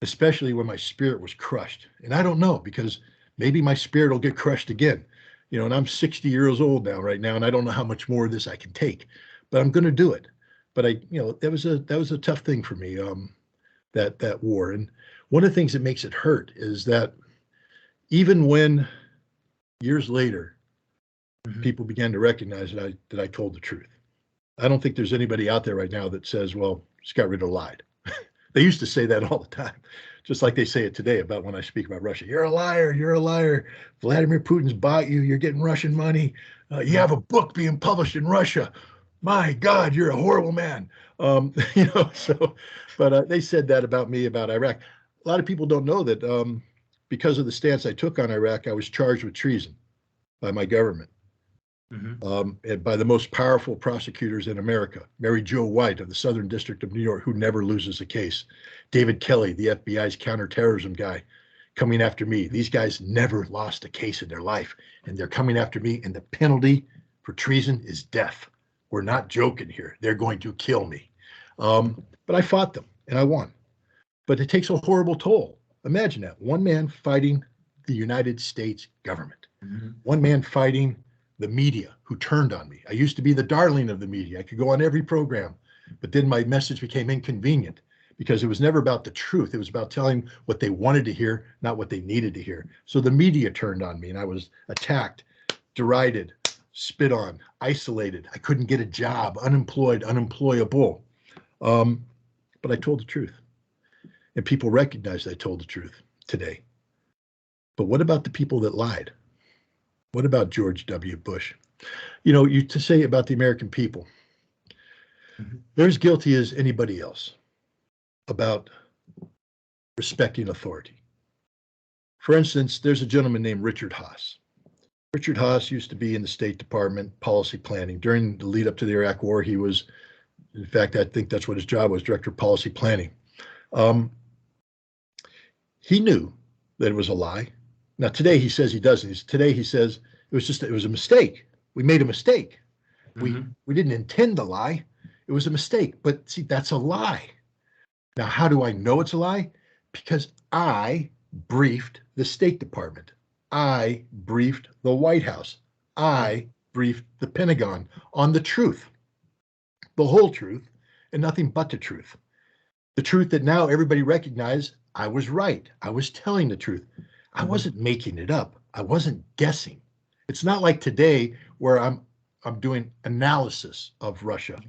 Especially when my spirit was crushed. And I don't know, because maybe my spirit will get crushed again. You know, and I'm 60 years old now, right now, and I don't know how much more of this I can take, but I'm going to do it. But that was a tough thing for me, that war. And one of the things that makes it hurt is that even when years later, people began to recognize that I told the truth. I don't think there's anybody out there right now that says, well, Scott Ritter lied. They used to say that all the time, just like they say it today about when I speak about Russia. You're a liar. You're a liar. Vladimir Putin's bought you. You're getting Russian money. You have a book being published in Russia. My God, you're a horrible man. But they said that about me, about Iraq. A lot of people don't know that because of the stance I took on Iraq, I was charged with treason by my government. And by the most powerful prosecutors in America, Mary Jo White of the Southern District of New York, who never loses a case, David Kelly, the FBI's counterterrorism guy, coming after me. These guys never lost a case in their life, and they're coming after me, and the penalty for treason is death. We're not joking here. They're going to kill me. But I fought them, and I won. But it takes a horrible toll. Imagine that. One man fighting the United States government. One man fighting the media, who turned on me. I used to be the darling of the media. I could go on every program, but then my message became inconvenient because it was never about the truth. It was about telling what they wanted to hear, not what they needed to hear. So the media turned on me, and I was attacked, derided, spit on, isolated. I couldn't get a job, unemployed, unemployable. But I told the truth, and people recognized I told the truth today. But what about the people that lied? What about George W. Bush? You know, to say about the American people, they're as guilty as anybody else about respecting authority. For instance, there's a gentleman named Richard Haas. Richard Haas used to be in the State Department policy planning. During the lead up to the Iraq War, he was, in fact, I think that's what his job was, director of policy planning. He knew that it was a lie. Now, today he says he doesn't. Today he says it was a mistake. We made a mistake. We didn't intend to lie. It was a mistake. But see, that's a lie. Now, how do I know it's a lie? Because I briefed the State Department. I briefed the White House. I briefed the Pentagon on the truth, the whole truth, and nothing but the truth. The truth that now everybody recognized I was right. I was telling the truth. I wasn't making it up. I wasn't guessing. It's not like today where I'm doing analysis of Russia.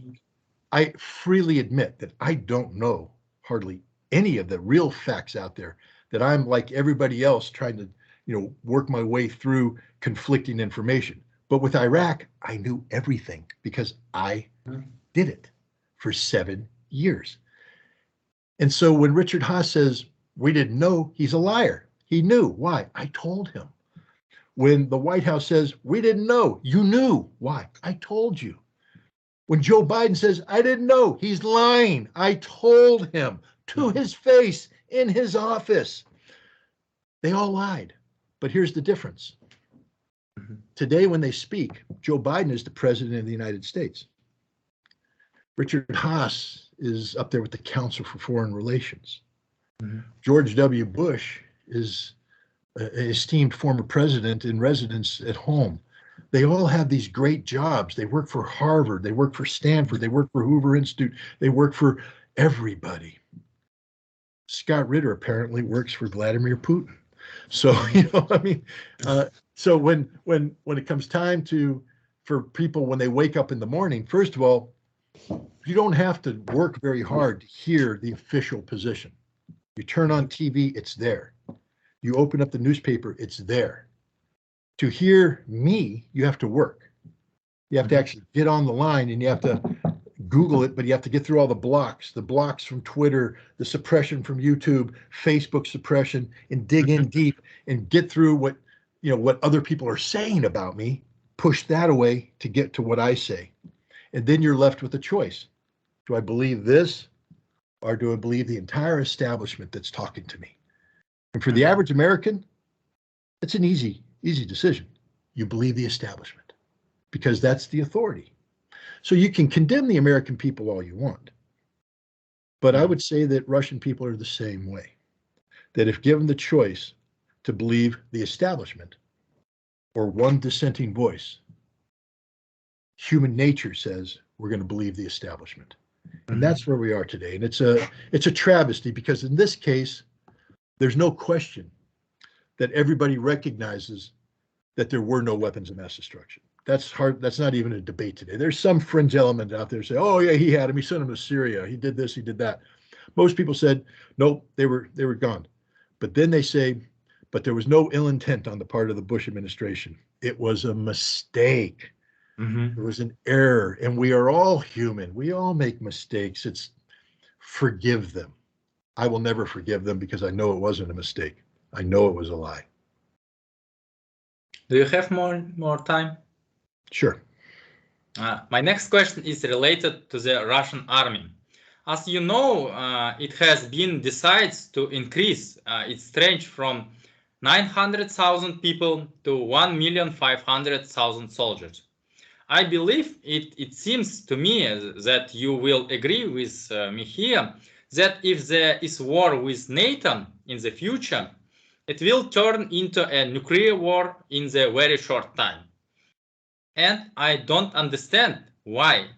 I freely admit that I don't know hardly any of the real facts out there, that I'm like everybody else trying to, work my way through conflicting information. But with Iraq, I knew everything because I did it for 7 years. And so when Richard Haas says we didn't know, he's a liar. He knew. Why? I told him. When the White House says, we didn't know, you knew. Why? I told you. When Joe Biden says, I didn't know, he's lying. I told him to his face in his office. They all lied. But here's the difference. Today, when they speak, Joe Biden is the president of the United States. Richard Haas is up there with the Council for Foreign Relations. George W. Bush is an esteemed former president in residence at home. They all have these great jobs. They work for Harvard. They work for Stanford. They work for Hoover Institute. They work for everybody. Scott Ritter apparently works for Vladimir Putin. So, I mean, so when it comes time for people, when they wake up in the morning, first of all, you don't have to work very hard to hear the official position. You turn on TV, it's there. You open up the newspaper, it's there. To hear me, you have to work. You have to actually get on the line, and you have to Google it, but you have to get through all the blocks from Twitter, the suppression from YouTube, Facebook suppression, and dig in deep and get through what other people are saying about me, push that away to get to what I say. And then you're left with a choice. Do I believe this, or do I believe the entire establishment that's talking to me? And for the average American, it's an easy decision. You believe the establishment because that's the authority. So you can condemn the American people all you want. But I would say that Russian people are the same way. That if given the choice to believe the establishment or one dissenting voice, human nature says we're going to believe the establishment. And that's where we are today. And it's a travesty, because in this case, there's no question that everybody recognizes that there were no weapons of mass destruction. That's hard. That's not even a debate today. There's some fringe element out there say, oh yeah, he had him. He sent him to Syria. He did this. He did that. Most people said, nope, they were gone. But then they say, but there was no ill intent on the part of the Bush administration. It was a mistake. It was an error. And we are all human. We all make mistakes. It's forgive them. I will never forgive them because I know it wasn't a mistake. I know it was a lie. Do you have more time? Sure. My next question is related to the Russian army. As you know, it has been decided to increase its strength from 900,000 people to 1,500,000 soldiers. I believe it seems to me that you will agree with me here that if there is war with NATO in the future, it will turn into a nuclear war in the very short time. And I don't understand why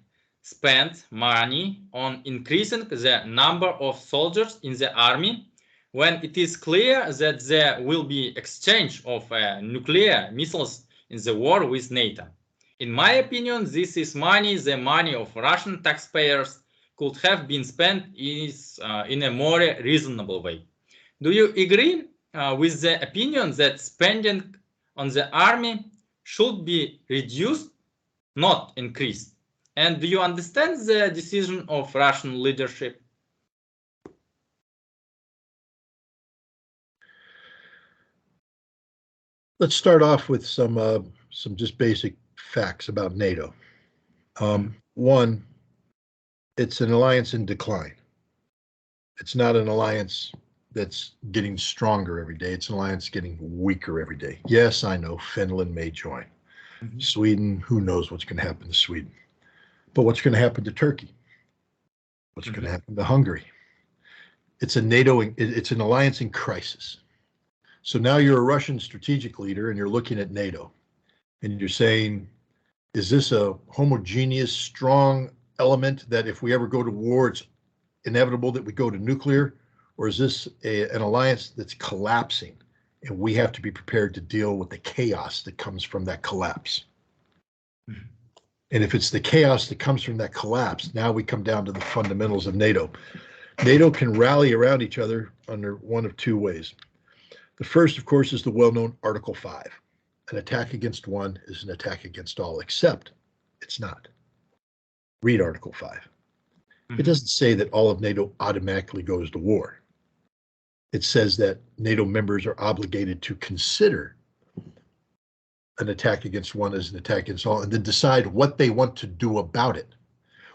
spend money on increasing the number of soldiers in the army when it is clear that there will be exchange of nuclear missiles in the war with NATO. In my opinion, this is money, the money of Russian taxpayers could have been spent in a more reasonable way. Do you agree with the opinion that spending on the army should be reduced, not increased? And do you understand the decision of Russian leadership? Let's start off with some just basic facts about NATO. One, it's an alliance in decline. It's not an alliance that's getting stronger every day. It's an alliance getting weaker every day. Yes, I know Finland may join. Sweden, who knows what's going to happen to Sweden? But what's going to happen to Turkey? What's going to happen to Hungary? It's a NATO, it's an alliance in crisis. So now you're a Russian strategic leader and you're looking at NATO and you're saying, is this a homogeneous, strong element that if we ever go to war, it's inevitable that we go to nuclear? Or is this an alliance that's collapsing and we have to be prepared to deal with the chaos that comes from that collapse? And if it's the chaos that comes from that collapse, now we come down to the fundamentals of NATO. NATO can rally around each other under one of two ways. The first, of course, is the well-known Article 5. An attack against one is an attack against all, except it's not. Read Article 5. It doesn't say that all of NATO automatically goes to war. It says that NATO members are obligated to consider an attack against one as an attack against all, and then decide what they want to do about it,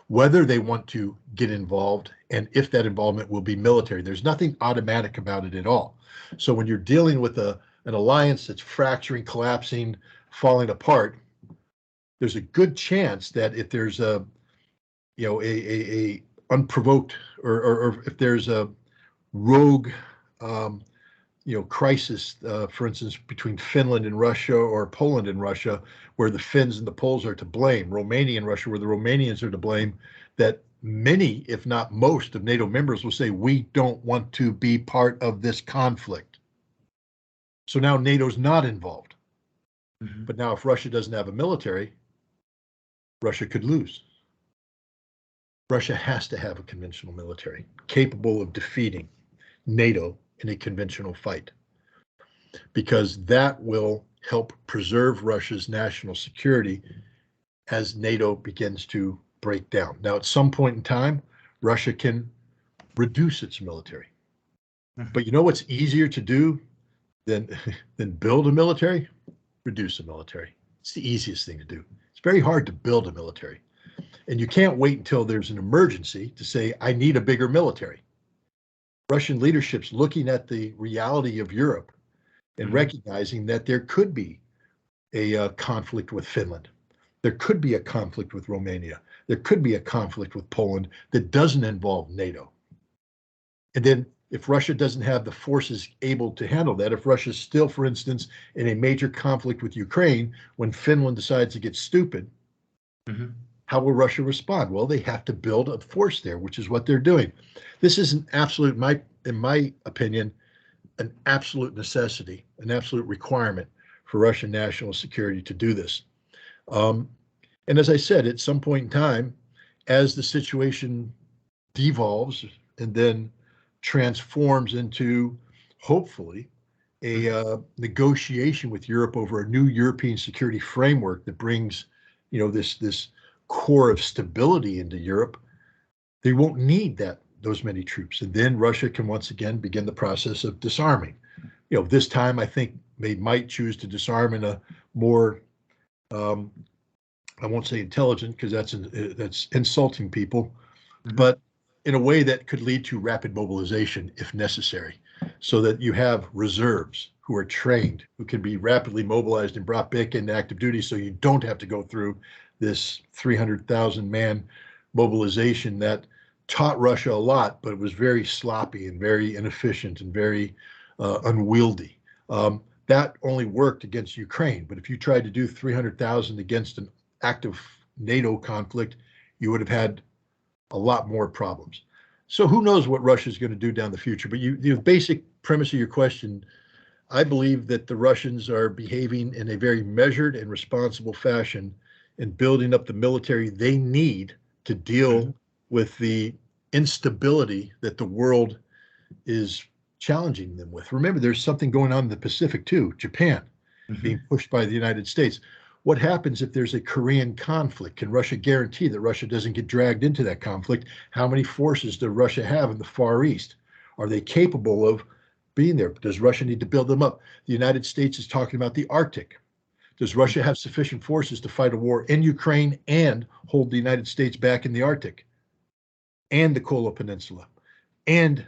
whether they want to get involved, and if that involvement will be military. There's nothing automatic about it at all. So when you're dealing with an alliance that's fracturing, collapsing, falling apart, there's a good chance that if there's a unprovoked or if there's a rogue crisis, for instance, between Finland and Russia or Poland and Russia, where the Finns and the Poles are to blame, Romania and Russia, where the Romanians are to blame, that many, if not most, of NATO members will say, we don't want to be part of this conflict. So now NATO's not involved. Mm-hmm. But now if Russia doesn't have a military, Russia could lose. Russia has to have a conventional military capable of defeating NATO in a conventional fight, because that will help preserve Russia's national security as NATO begins to break down. Now, at some point in time, Russia can reduce its military. But you know what's easier to do than build a military? Reduce a military. It's the easiest thing to do. It's very hard to build a military. And you can't wait until there's an emergency to say, I need a bigger military. Russian leadership's looking at the reality of Europe and recognizing that there could be a conflict with Finland. There could be a conflict with Romania. There could be a conflict with Poland that doesn't involve NATO. And then if Russia doesn't have the forces able to handle that, if Russia's still, for instance, in a major conflict with Ukraine, when Finland decides to get stupid, how will Russia respond? Well, they have to build a force there, which is what they're doing. This is an absolute, in my opinion, an absolute necessity, an absolute requirement for Russian national security to do this. And as I said, at some point in time, as the situation devolves and then transforms into, hopefully, a negotiation with Europe over a new European security framework that brings, this core of stability into Europe, they won't need those many troops. And then Russia can once again begin the process of disarming. This time I think they might choose to disarm in a more, I won't say intelligent, because that's insulting people, but in a way that could lead to rapid mobilization if necessary, so that you have reserves who are trained, who can be rapidly mobilized and brought back into active duty, so you don't have to go through this 300,000 man mobilization that taught Russia a lot, but it was very sloppy and very inefficient and very unwieldy. That only worked against Ukraine, but if you tried to do 300,000 against an active NATO conflict, you would have had a lot more problems. So who knows what Russia is going to do down the future? But the basic premise of your question, I believe that the Russians are behaving in a very measured and responsible fashion in building up the military they need to deal with the instability that the world is challenging them with. Remember, there's something going on in the Pacific too, Japan being pushed by the United States. What happens if there's a Korean conflict? Can Russia guarantee that Russia doesn't get dragged into that conflict? How many forces does Russia have in the Far East? Are they capable of being there? Does Russia need to build them up? The United States is talking about the Arctic. Does Russia have sufficient forces to fight a war in Ukraine and hold the United States back in the Arctic and the Kola Peninsula and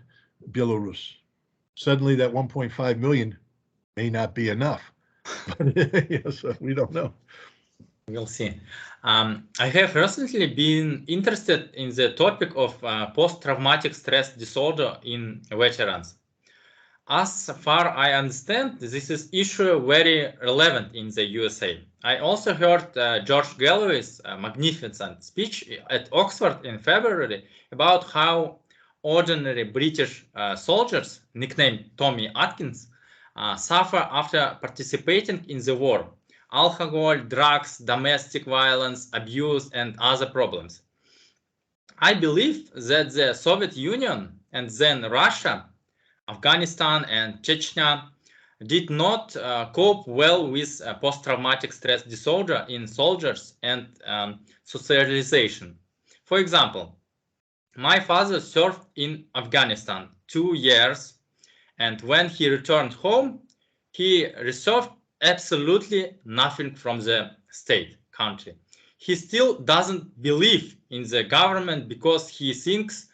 Belarus? Suddenly that 1.5 million may not be enough. Yes, we don't know. We'll see. I have recently been interested in the topic of post-traumatic stress disorder in veterans. As far I understand, this is issue very relevant in the USA. I also heard George Galloway's magnificent speech at Oxford in February about how ordinary British soldiers, nicknamed Tommy Atkins, suffer after participating in the war. Alcohol, drugs, domestic violence, abuse, and other problems. I believe that the Soviet Union and then Russia, Afghanistan and Chechnya did not cope well with post-traumatic stress disorder in soldiers and socialization. For example, my father served in Afghanistan 2 years, and when he returned home, he resolved absolutely nothing from the state country. He still doesn't believe in the government because he thinks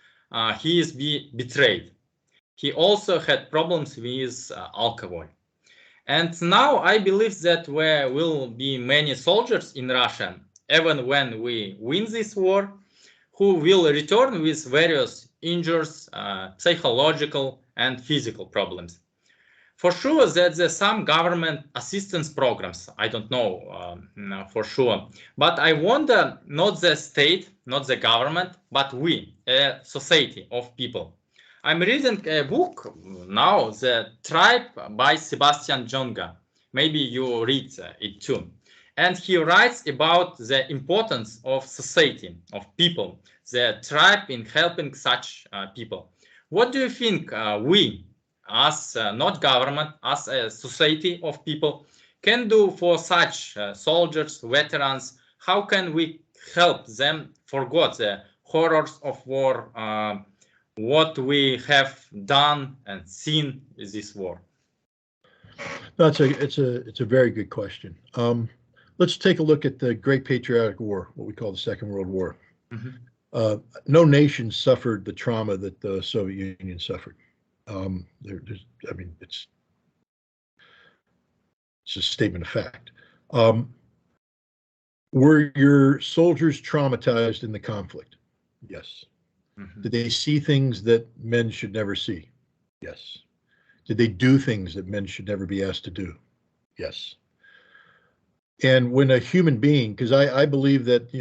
he is betrayed. He also had problems with alcohol. And now I believe that there will be many soldiers in Russia, even when we win this war, who will return with various injuries, psychological and physical problems. For sure that there's some government assistance programs, I don't know for sure, but I wonder not the state, not the government, but we, a society of people. I'm reading a book now, The Tribe by Sebastian Jonga. Maybe you read it too. And he writes about the importance of society, of people, the tribe in helping such people. What do you think we, as not government, as a society of people, can do for such soldiers, veterans? How can we help them forget the horrors of war, what we have done and seen in this war? No, it's a very good question. Let's take a look at the Great Patriotic War, what we call the Second World War. Mm-hmm. No nation suffered the trauma that the Soviet Union suffered. I mean, it's a statement of fact. Were your soldiers traumatized in the conflict? Yes. Mm-hmm. Did they see things that men should never see? Yes. Did they do things that men should never be asked to do? Yes. And when a human being, because I believe that,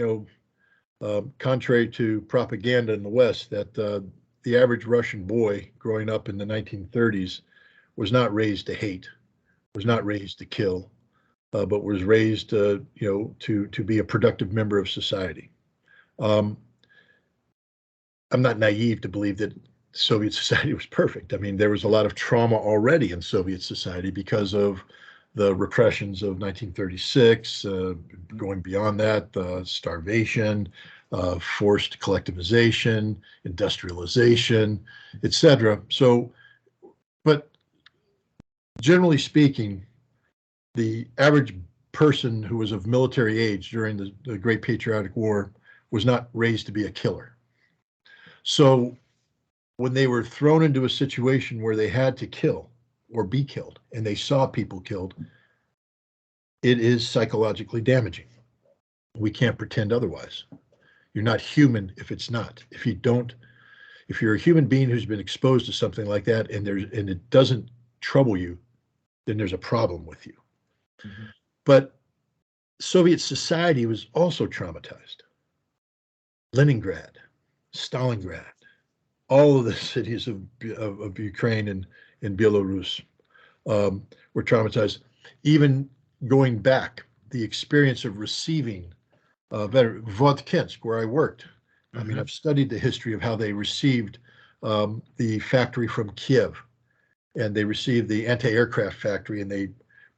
contrary to propaganda in the West, that the average Russian boy growing up in the 1930s was not raised to hate, was not raised to kill, but was raised, to be a productive member of society. I'm not naive to believe that Soviet society was perfect. I mean, there was a lot of trauma already in Soviet society because of the repressions of 1936, going beyond that, starvation, forced collectivization, industrialization, etc. So, but generally speaking, the average person who was of military age during the Great Patriotic War was not raised to be a killer. So when they were thrown into a situation where they had to kill or be killed, and they saw people killed, it is psychologically damaging. We can't pretend otherwise. You're not human if it's not. If you're a human being who's been exposed to something like that and it doesn't trouble you, then there's a problem with you. Mm-hmm. But Soviet society was also traumatized. Leningrad, Stalingrad, all of the cities of Ukraine and Belarus were traumatized. Even going back, the experience of receiving Vodkinsk, where I worked. Mm-hmm. I mean, I've studied the history of how they received the factory from Kiev, and they received the anti-aircraft factory, and they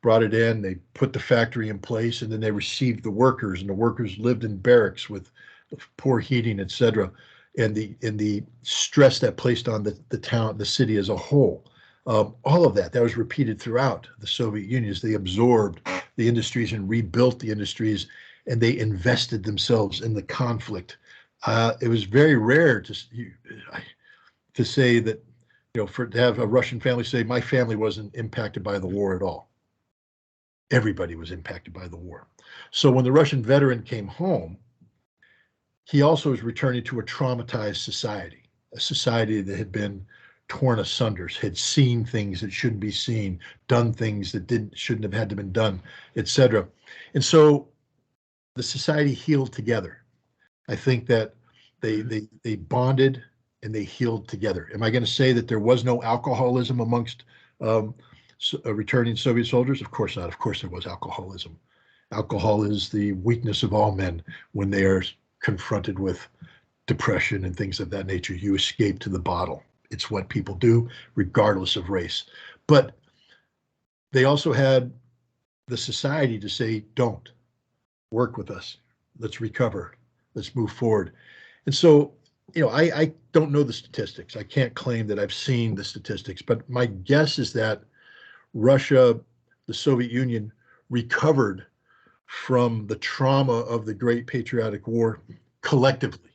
brought it in, they put the factory in place, and then they received the workers, and the workers lived in barracks with poor heating, etc. And the stress that placed on the town, the city as a whole. All of that was repeated throughout the Soviet Union as they absorbed the industries and rebuilt the industries, and they invested themselves in the conflict. It was very rare to say that, to have a Russian family say, my family wasn't impacted by the war at all. Everybody was impacted by the war. So when the Russian veteran came home, he also was returning to a traumatized society, a society that had been torn asunder, had seen things that shouldn't be seen, done things that shouldn't have had to been done, etc. And so the society healed together. I think that they bonded and they healed together. Am I going to say that there was no alcoholism amongst returning Soviet soldiers? Of course not. Of course there was alcoholism. Alcohol is the weakness of all men when they are confronted with depression and things of that nature. You escape to the bottle. It's what people do regardless of race. But they also had the society to say, don't work with us. Let's recover. Let's move forward. And so, I don't know the statistics. I can't claim that I've seen the statistics, but my guess is that Russia the Soviet Union recovered from the trauma of the Great Patriotic War collectively.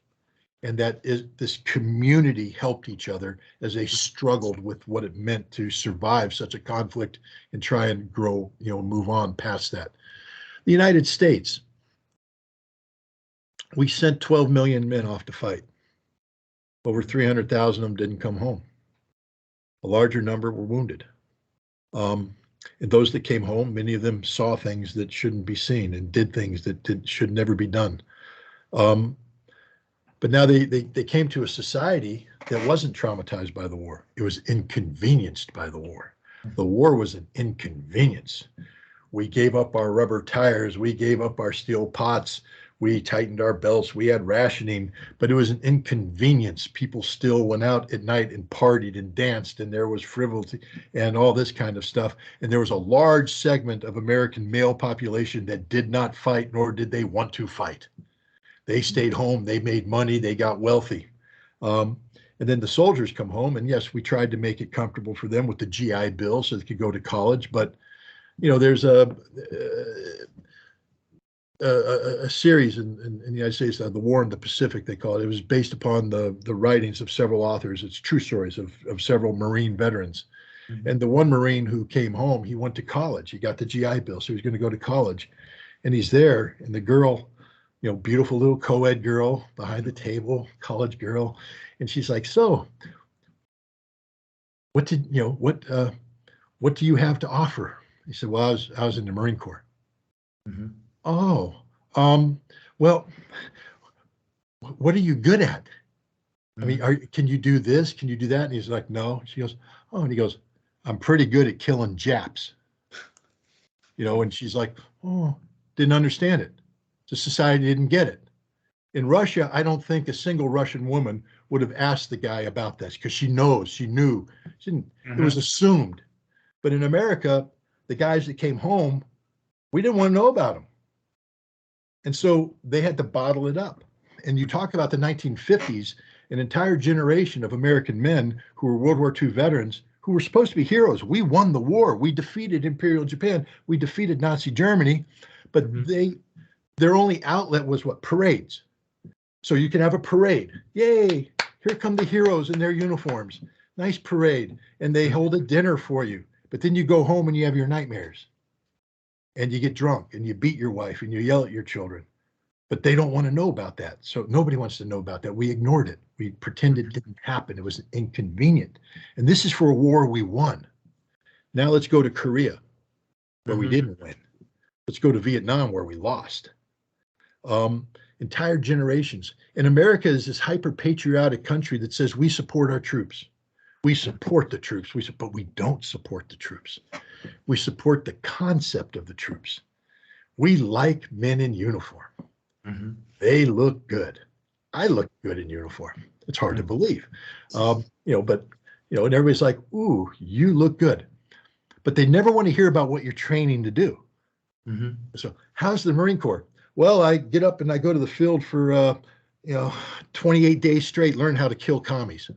And that is, this community helped each other as they struggled with what it meant to survive such a conflict and try and grow, move on past that. The United States, we sent 12 million men off to fight. Over 300,000 of them didn't come home. A larger number were wounded. And those that came home, many of them saw things that shouldn't be seen and did things that should never be done. But now they came to a society that wasn't traumatized by the war. It was inconvenienced by the war. The war was an inconvenience. We gave up our rubber tires. We gave up our steel pots. We tightened our belts. We had rationing, but it was an inconvenience. People still went out at night and partied and danced, and there was frivolity and all this kind of stuff. And there was a large segment of American male population that did not fight, nor did they want to fight. They stayed home, they made money, they got wealthy. And then the soldiers come home, and yes, we tried to make it comfortable for them with the GI Bill so they could go to college. But, there's a series in the United States, The War in the Pacific, they call it. It was based upon the writings of several authors. It's true stories of several Marine veterans. Mm-hmm. And the one Marine who came home, he went to college. He got the GI Bill, so he was going to go to college. And he's there, and the girl, beautiful little co-ed girl behind the table, college girl. And she's like, so what do you have to offer? He said, well, I was in the Marine Corps. Mm-hmm. Oh, well, what are you good at? Mm-hmm. I mean, can you do this? Can you do that? And he's like, no. She goes, oh, and he goes, I'm pretty good at killing Japs. And she's like, oh, didn't understand it. The society didn't get it. In Russia, I don't think a single Russian woman would have asked the guy about this because she knew. She didn't. Mm-hmm. It was assumed. But in America, the guys that came home, we didn't want to know about them. And so they had to bottle it up. And you talk about the 1950s, an entire generation of American men who were World War II veterans who were supposed to be heroes. We won the war. We defeated Imperial Japan. We defeated Nazi Germany. But mm-hmm. Their only outlet was what? Parades. So you can have a parade. Yay, here come the heroes in their uniforms. Nice parade. And they hold a dinner for you. But then you go home and you have your nightmares. And you get drunk and you beat your wife and you yell at your children. But they don't want to know about that. So nobody wants to know about that. We ignored it. We pretended it didn't happen. It was inconvenient. And this is for a war we won. Now let's go to Korea, where mm-hmm. we didn't win. Let's go to Vietnam, where we lost. Entire generations. And America is this hyper-patriotic country that says we support our troops. We support the troops, but we don't support the troops. We support the concept of the troops. We like men in uniform. Mm-hmm. They look good. I look good in uniform. It's hard to believe. And everybody's like, ooh, you look good. But they never want to hear about what you're training to do. Mm-hmm. So how's the Marine Corps? Well, I get up and I go to the field for, 28 days straight, learn how to kill commies.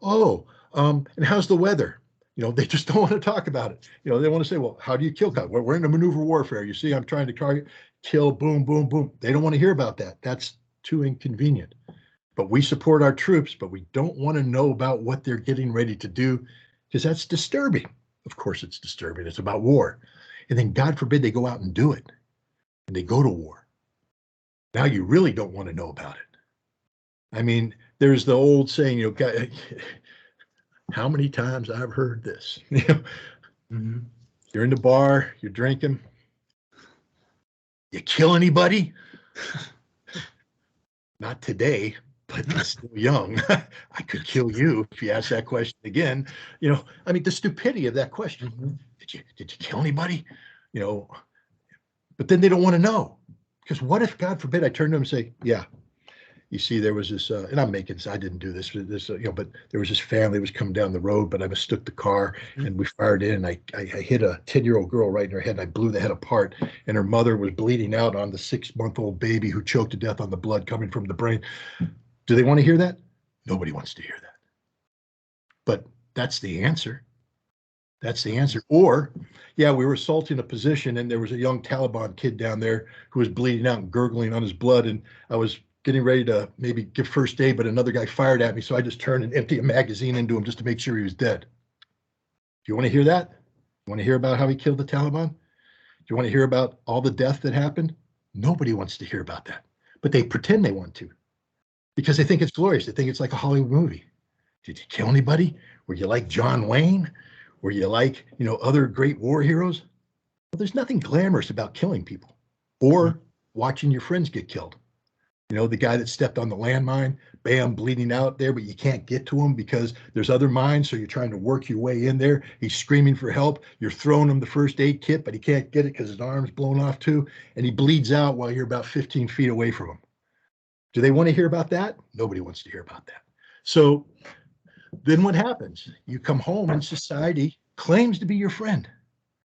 Oh, and how's the weather? They just don't want to talk about it. They want to say, well, how do you kill commies? We're in a maneuver warfare. You see, I'm trying to target, kill, boom, boom, boom. They don't want to hear about that. That's too inconvenient. But we support our troops, but we don't want to know about what they're getting ready to do because that's disturbing. Of course, it's disturbing. It's about war. And then God forbid they go out and do it. And they go to war. Now you really don't want to know about it. I mean, there's the old saying, how many times I've heard this? Mm-hmm. You're in the bar, you're drinking. You kill anybody? Not today, but I'm still young. I could kill you if you ask that question again. The stupidity of that question. Mm-hmm. Did you kill anybody? But then they don't want to know. Because what if, God forbid, I turn to them and say, yeah, you see, there was this, and I didn't do this, but there was this family that was coming down the road, but I mistook the car and we fired in and I hit a 10-year-old girl right in her head and I blew the head apart and her mother was bleeding out on the 6-month-old baby who choked to death on the blood coming from the brain. Do they want to hear that? Nobody wants to hear that. But that's the answer. That's the answer. Or, yeah, we were assaulting a position and there was a young Taliban kid down there who was bleeding out and gurgling on his blood. And I was getting ready to maybe give first aid, but another guy fired at me. So I just turned and emptied a magazine into him just to make sure he was dead. Do you want to hear that? You want to hear about how he killed the Taliban? Do you want to hear about all the death that happened? Nobody wants to hear about that, but they pretend they want to because they think it's glorious. They think it's like a Hollywood movie. Did you kill anybody? Were you like John Wayne? Were you like, other great war heroes? Well, there's nothing glamorous about killing people or watching your friends get killed. The guy that stepped on the landmine, bam, bleeding out there, but you can't get to him because there's other mines, so you're trying to work your way in there. He's screaming for help. You're throwing him the first aid kit, but he can't get it because his arm's blown off too, and he bleeds out while you're about 15 feet away from him. Do they want to hear about that? Nobody wants to hear about that. So then what happens? You come home and society claims to be your friend.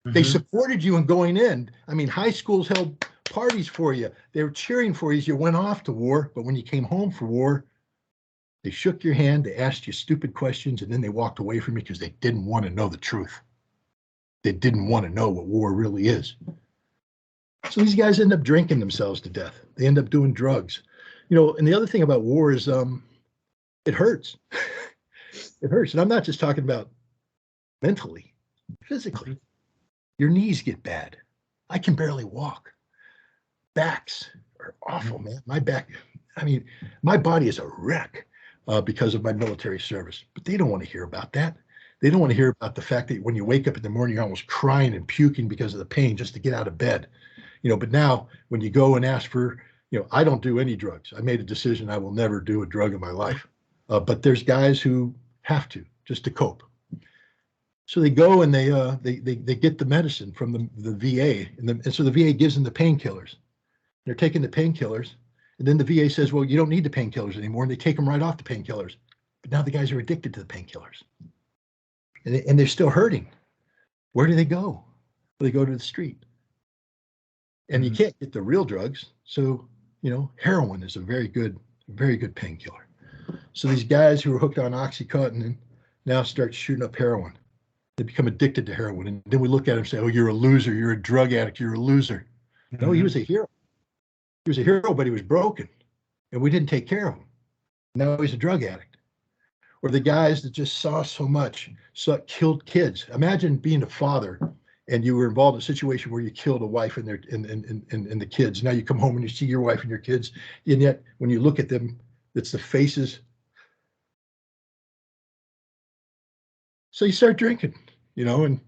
They supported you in going in. I mean, high schools held parties for you. They were cheering for you as you went off to war. But when you came home for war, they shook your hand, they asked you stupid questions, and then they walked away from you because they didn't want to know the truth. They didn't want to know what war really is. So these guys end up drinking themselves to death. They end up doing drugs. And the other thing about war is it hurts. It hurts. And I'm not just talking about mentally, physically. Your knees get bad. I can barely walk. Backs are awful, man. My back, my body is a wreck because of my military service. But they don't want to hear about that. They don't want to hear about the fact that when you wake up in the morning, you're almost crying and puking because of the pain just to get out of bed. But now when you go and ask for, I don't do any drugs. I made a decision I will never do a drug in my life. But there's guys who have to, just to cope. So they go and they get the medicine from the VA, and so the VA gives them the painkillers. They're taking the painkillers, and then the VA says, well, you don't need the painkillers anymore, and they take them right off the painkillers. But now the guys are addicted to the painkillers, and they're still hurting. Where do they go? Well, they go to the street, and you can't get the real drugs. So heroin is a very good painkiller. So these guys who are hooked on OxyContin now start shooting up heroin. They become addicted to heroin. And then we look at him and say, oh, you're a loser. You're a drug addict. You're a loser. No, he was a hero. He was a hero, but he was broken. And we didn't take care of him. Now he's a drug addict. Or the guys that just saw so much, killed kids. Imagine being a father and you were involved in a situation where you killed a wife and the kids. Now you come home and you see your wife and your kids. And yet when you look at them, it's the faces. So you start drinking, and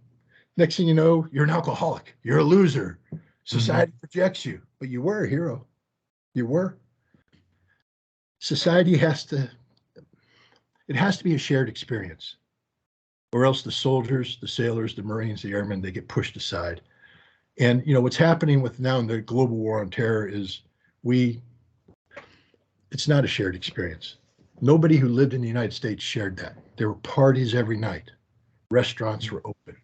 next thing you know, you're an alcoholic. You're a loser. Society projects you, but you were a hero. You were. Society has to be a shared experience, or else the soldiers, the sailors, the Marines, the airmen, they get pushed aside. And, what's happening with now in the global war on terror is it's not a shared experience. Nobody who lived in the United States shared that. There were parties every night. Restaurants were open.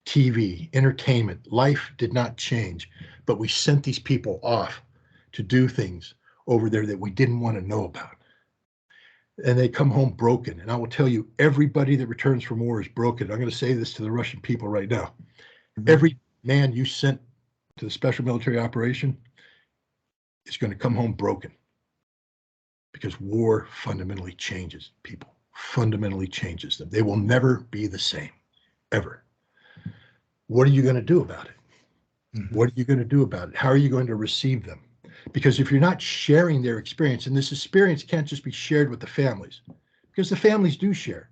TV, entertainment, life did not change. But we sent these people off to do things over there that we didn't want to know about. And they come home broken. And I will tell you, everybody that returns from war is broken. I'm going to say this to the Russian people right now. Every man you sent to the special military operation is going to come home broken. Because war fundamentally changes people, fundamentally changes them. They will never be the same, ever. What are you going to do about it? What are you going to do about it? How are you going to receive them? Because if you're not sharing their experience, and this experience can't just be shared with the families, because the families do share.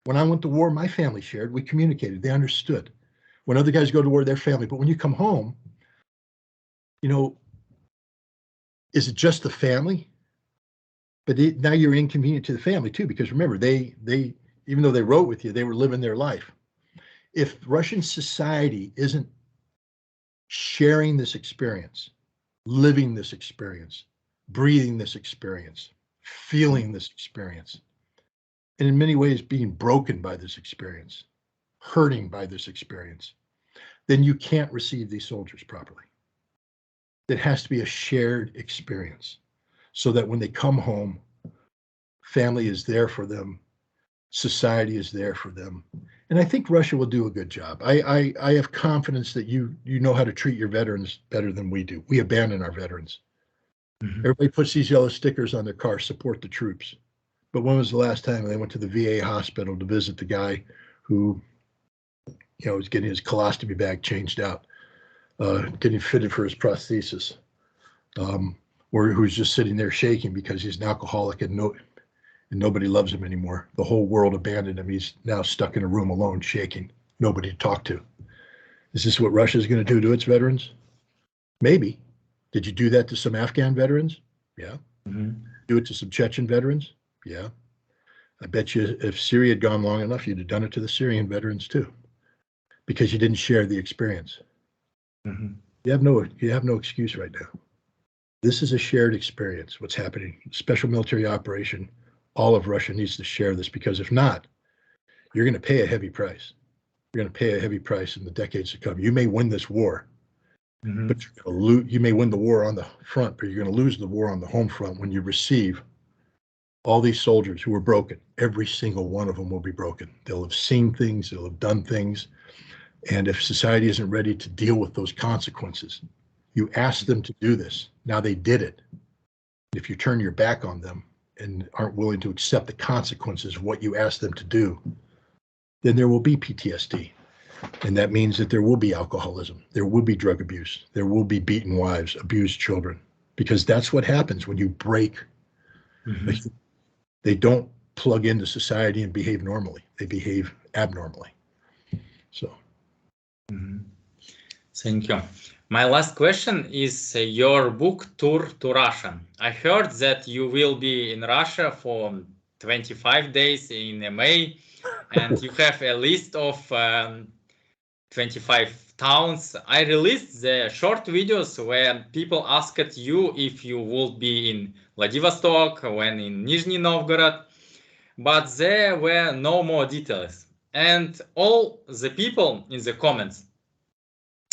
When I went to war, my family shared. We communicated. They understood. When other guys go to war, their family. But when you come home, is it just the family? But now you're inconvenient to the family too, because remember, they even though they wrote with you, they were living their life. If Russian society isn't sharing this experience, living this experience, breathing this experience, feeling this experience, and in many ways being broken by this experience, hurting by this experience, then you can't receive these soldiers properly. It has to be a shared experience, so that when they come home, family is there for them, society is there for them, And I think Russia will do a good job. I have confidence that you know how to treat your veterans better than we do. We abandon our veterans. Everybody puts these yellow stickers on their car, support the troops. But when was the last time they went to the VA hospital to visit the guy who, was getting his colostomy bag changed out, getting fitted for his prosthesis, or who's just sitting there shaking because he's an alcoholic and nobody loves him anymore. The whole world abandoned him. He's now stuck in a room alone, shaking, nobody to talk to. Is this what Russia is going to do to its veterans? Maybe. Did you do that to some Afghan veterans? Yeah. Do it to some Chechen veterans? Yeah. I bet you if Syria had gone long enough, you'd have done it to the Syrian veterans too, because you didn't share the experience. You have no excuse right now. This is a shared experience, what's happening. Special military operation. All of Russia needs to share this, because if not, you're going to pay a heavy price. You're going to pay a heavy price in the decades to come. You may win this war, but you're going to lose. You may win the war on the front, but you're going to lose the war on the home front when you receive all these soldiers who are broken. Every single one of them will be broken. They'll have seen things, they'll have done things. And if society isn't ready to deal with those consequences, you ask them to do this. Now they did it. If you turn your back on them and aren't willing to accept the consequences of what you asked them to do, then there will be PTSD. And that means that there will be alcoholism. There will be drug abuse. There will be beaten wives, abused children, because that's what happens when you break. They don't plug into society and behave normally. They behave abnormally. So. Thank you. My last question is your book tour to Russia. I heard that you will be in Russia for 25 days in May, and you have a list of 25 towns. I released the short videos where people asked you if you would be in Vladivostok, when in Nizhny Novgorod, but there were no more details. And all the people in the comments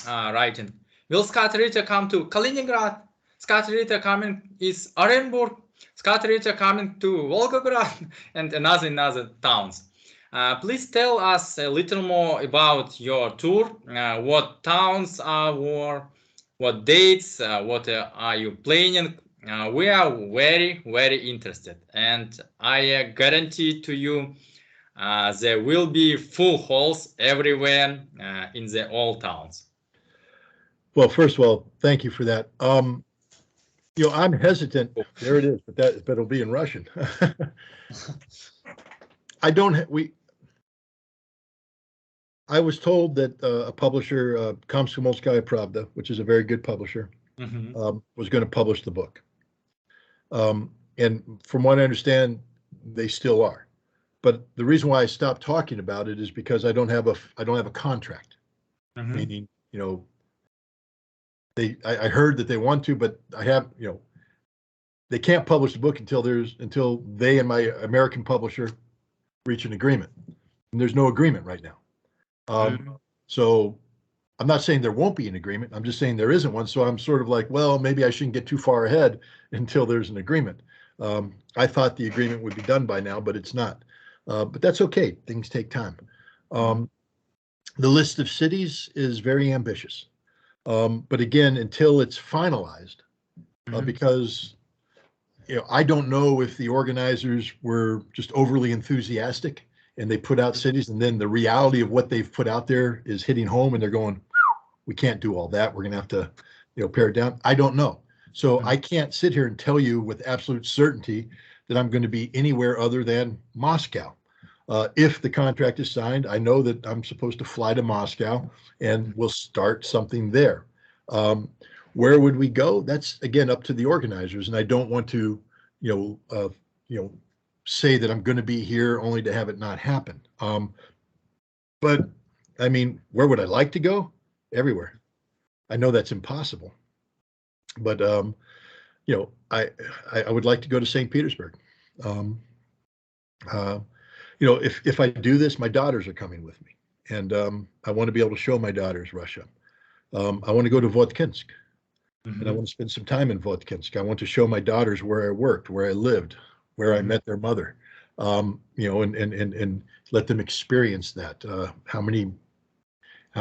are writing, will Scott Ritter come to Kaliningrad? Scott Ritter coming is Orenburg? Scott Ritter coming to Volgograd? And another towns. Please tell us a little more about your tour. What towns are, what dates, what are you planning? We are very, very interested, and I guarantee to you there will be full halls everywhere in the old towns. Well, first of all, thank you for that. I'm hesitant. There it is, but it'll be in Russian. I was told that a publisher, Komsomolskaya Pravda, which is a very good publisher, was going to publish the book. And from what I understand, they still are. But the reason why I stopped talking about it is because I don't have a contract. Meaning, I heard that they want to, but they can't publish the book until they and my American publisher reach an agreement. And there's no agreement right now. So I'm not saying there won't be an agreement. I'm just saying there isn't one. So I'm sort of like, well, maybe I shouldn't get too far ahead until there's an agreement. I thought the agreement would be done by now, but it's not. But that's okay. Things take time. The list of cities is very ambitious. But again, until it's finalized, because I don't know if the organizers were just overly enthusiastic and they put out cities, and then the reality of what they've put out there is hitting home, and they're going, we can't do all that. We're going to have to, pare it down. I don't know. So I can't sit here and tell you with absolute certainty that I'm going to be anywhere other than Moscow. If the contract is signed, I know that I'm supposed to fly to Moscow and we'll start something there. Where would we go? That's again up to the organizers, and I don't want to, say that I'm going to be here only to have it not happen. But I mean, where would I like to go? Everywhere. I know that's impossible, but I would like to go to St. Petersburg. If I do this, my daughters are coming with me, and I want to be able to show my daughters Russia. I want to go to Votkhinsk, and I want to spend some time in Votkhinsk. I want to show my daughters where I worked, where I lived, where I met their mother. you know, and let them experience that. How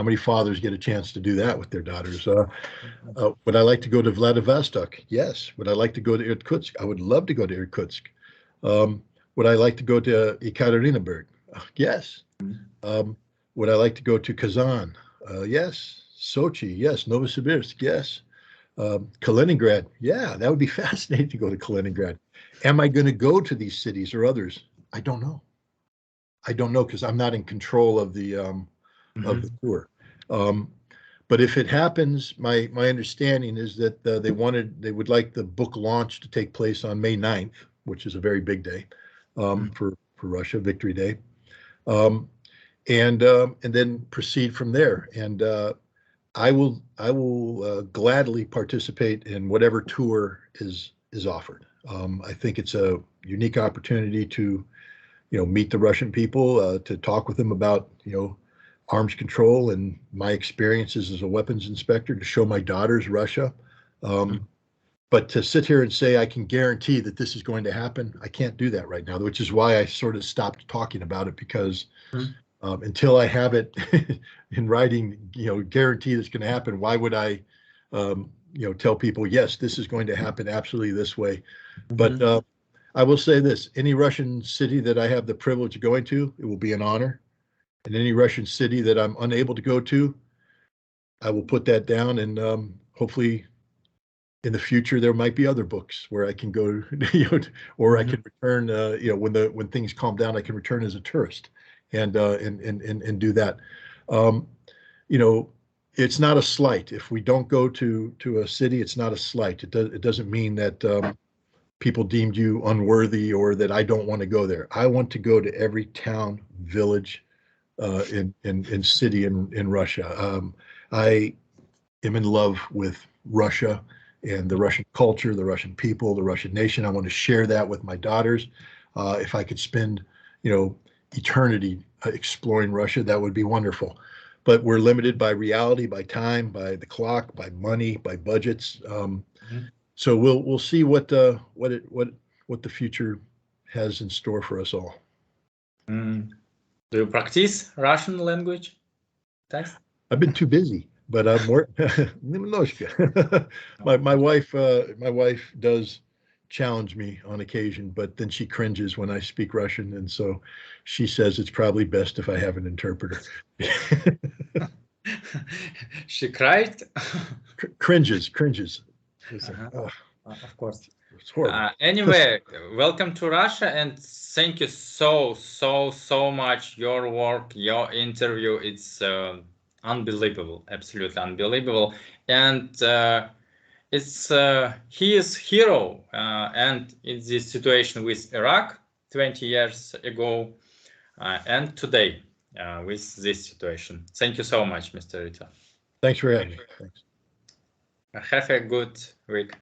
many fathers get a chance to do that with their daughters? Would I like to go to Vladivostok? Yes. Would I like to go to Irkutsk? I would love to go to Irkutsk. Would I like to go to Ekaterinburg? Yes. Would I like to go to Kazan? Yes. Sochi? Yes. Novosibirsk? Yes. Kaliningrad? Yeah, that would be fascinating to go to Kaliningrad. Am I going to go to these cities or others? I don't know. I don't know because I'm not in control of the tour. But if it happens, my understanding is that they would like the book launch to take place on May 9th, which is a very big day for Russia, Victory Day, and then proceed from there. And I will gladly participate in whatever tour is offered. I think it's a unique opportunity to, you know, meet the Russian people, to talk with them about, you know, arms control and my experiences as a weapons inspector, to show my daughters Russia. But to sit here and say I can guarantee that this is going to happen, I can't do that right now, which is why I sort of stopped talking about it, because until I have it in writing, you know, guarantee that's going to happen, why would I, you know, tell people, yes, this is going to happen absolutely this way. But I will say this, any Russian city that I have the privilege of going to, it will be an honor. And any Russian city that I'm unable to go to, I will put that down, and hopefully in the future there might be other books where I can go, you know, or I can return, you know, when things calm down, I can return as a tourist and do that. You know, it's not a slight. If we don't go to a city, it's not a slight. It doesn't mean that people deemed you unworthy or that I don't want to go there. I want to go to every town, village, in city in Russia. I am in love with Russia and the Russian culture, the Russian people, the Russian nation. I want to share that with my daughters. If I could spend, you know, eternity exploring Russia, that would be wonderful. But we're limited by reality, by time, by the clock, by money, by budgets. So we'll see what the future has in store for us all. Do you practice Russian language? Thanks. I've been too busy, but I'm more. my wife does challenge me on occasion, but then she cringes when I speak Russian, and so she says it's probably best if I have an interpreter. She cried. Cringes. Of course. It's horrible. Anyway, welcome to Russia, and thank you so much. Your work, your interview, it's unbelievable, absolutely unbelievable. And it's he is hero, and in this situation with Iraq 20 years ago, and today with this situation. Thank you so much, Mr. Ritter. Thanks for having me. Thanks. Have a good week.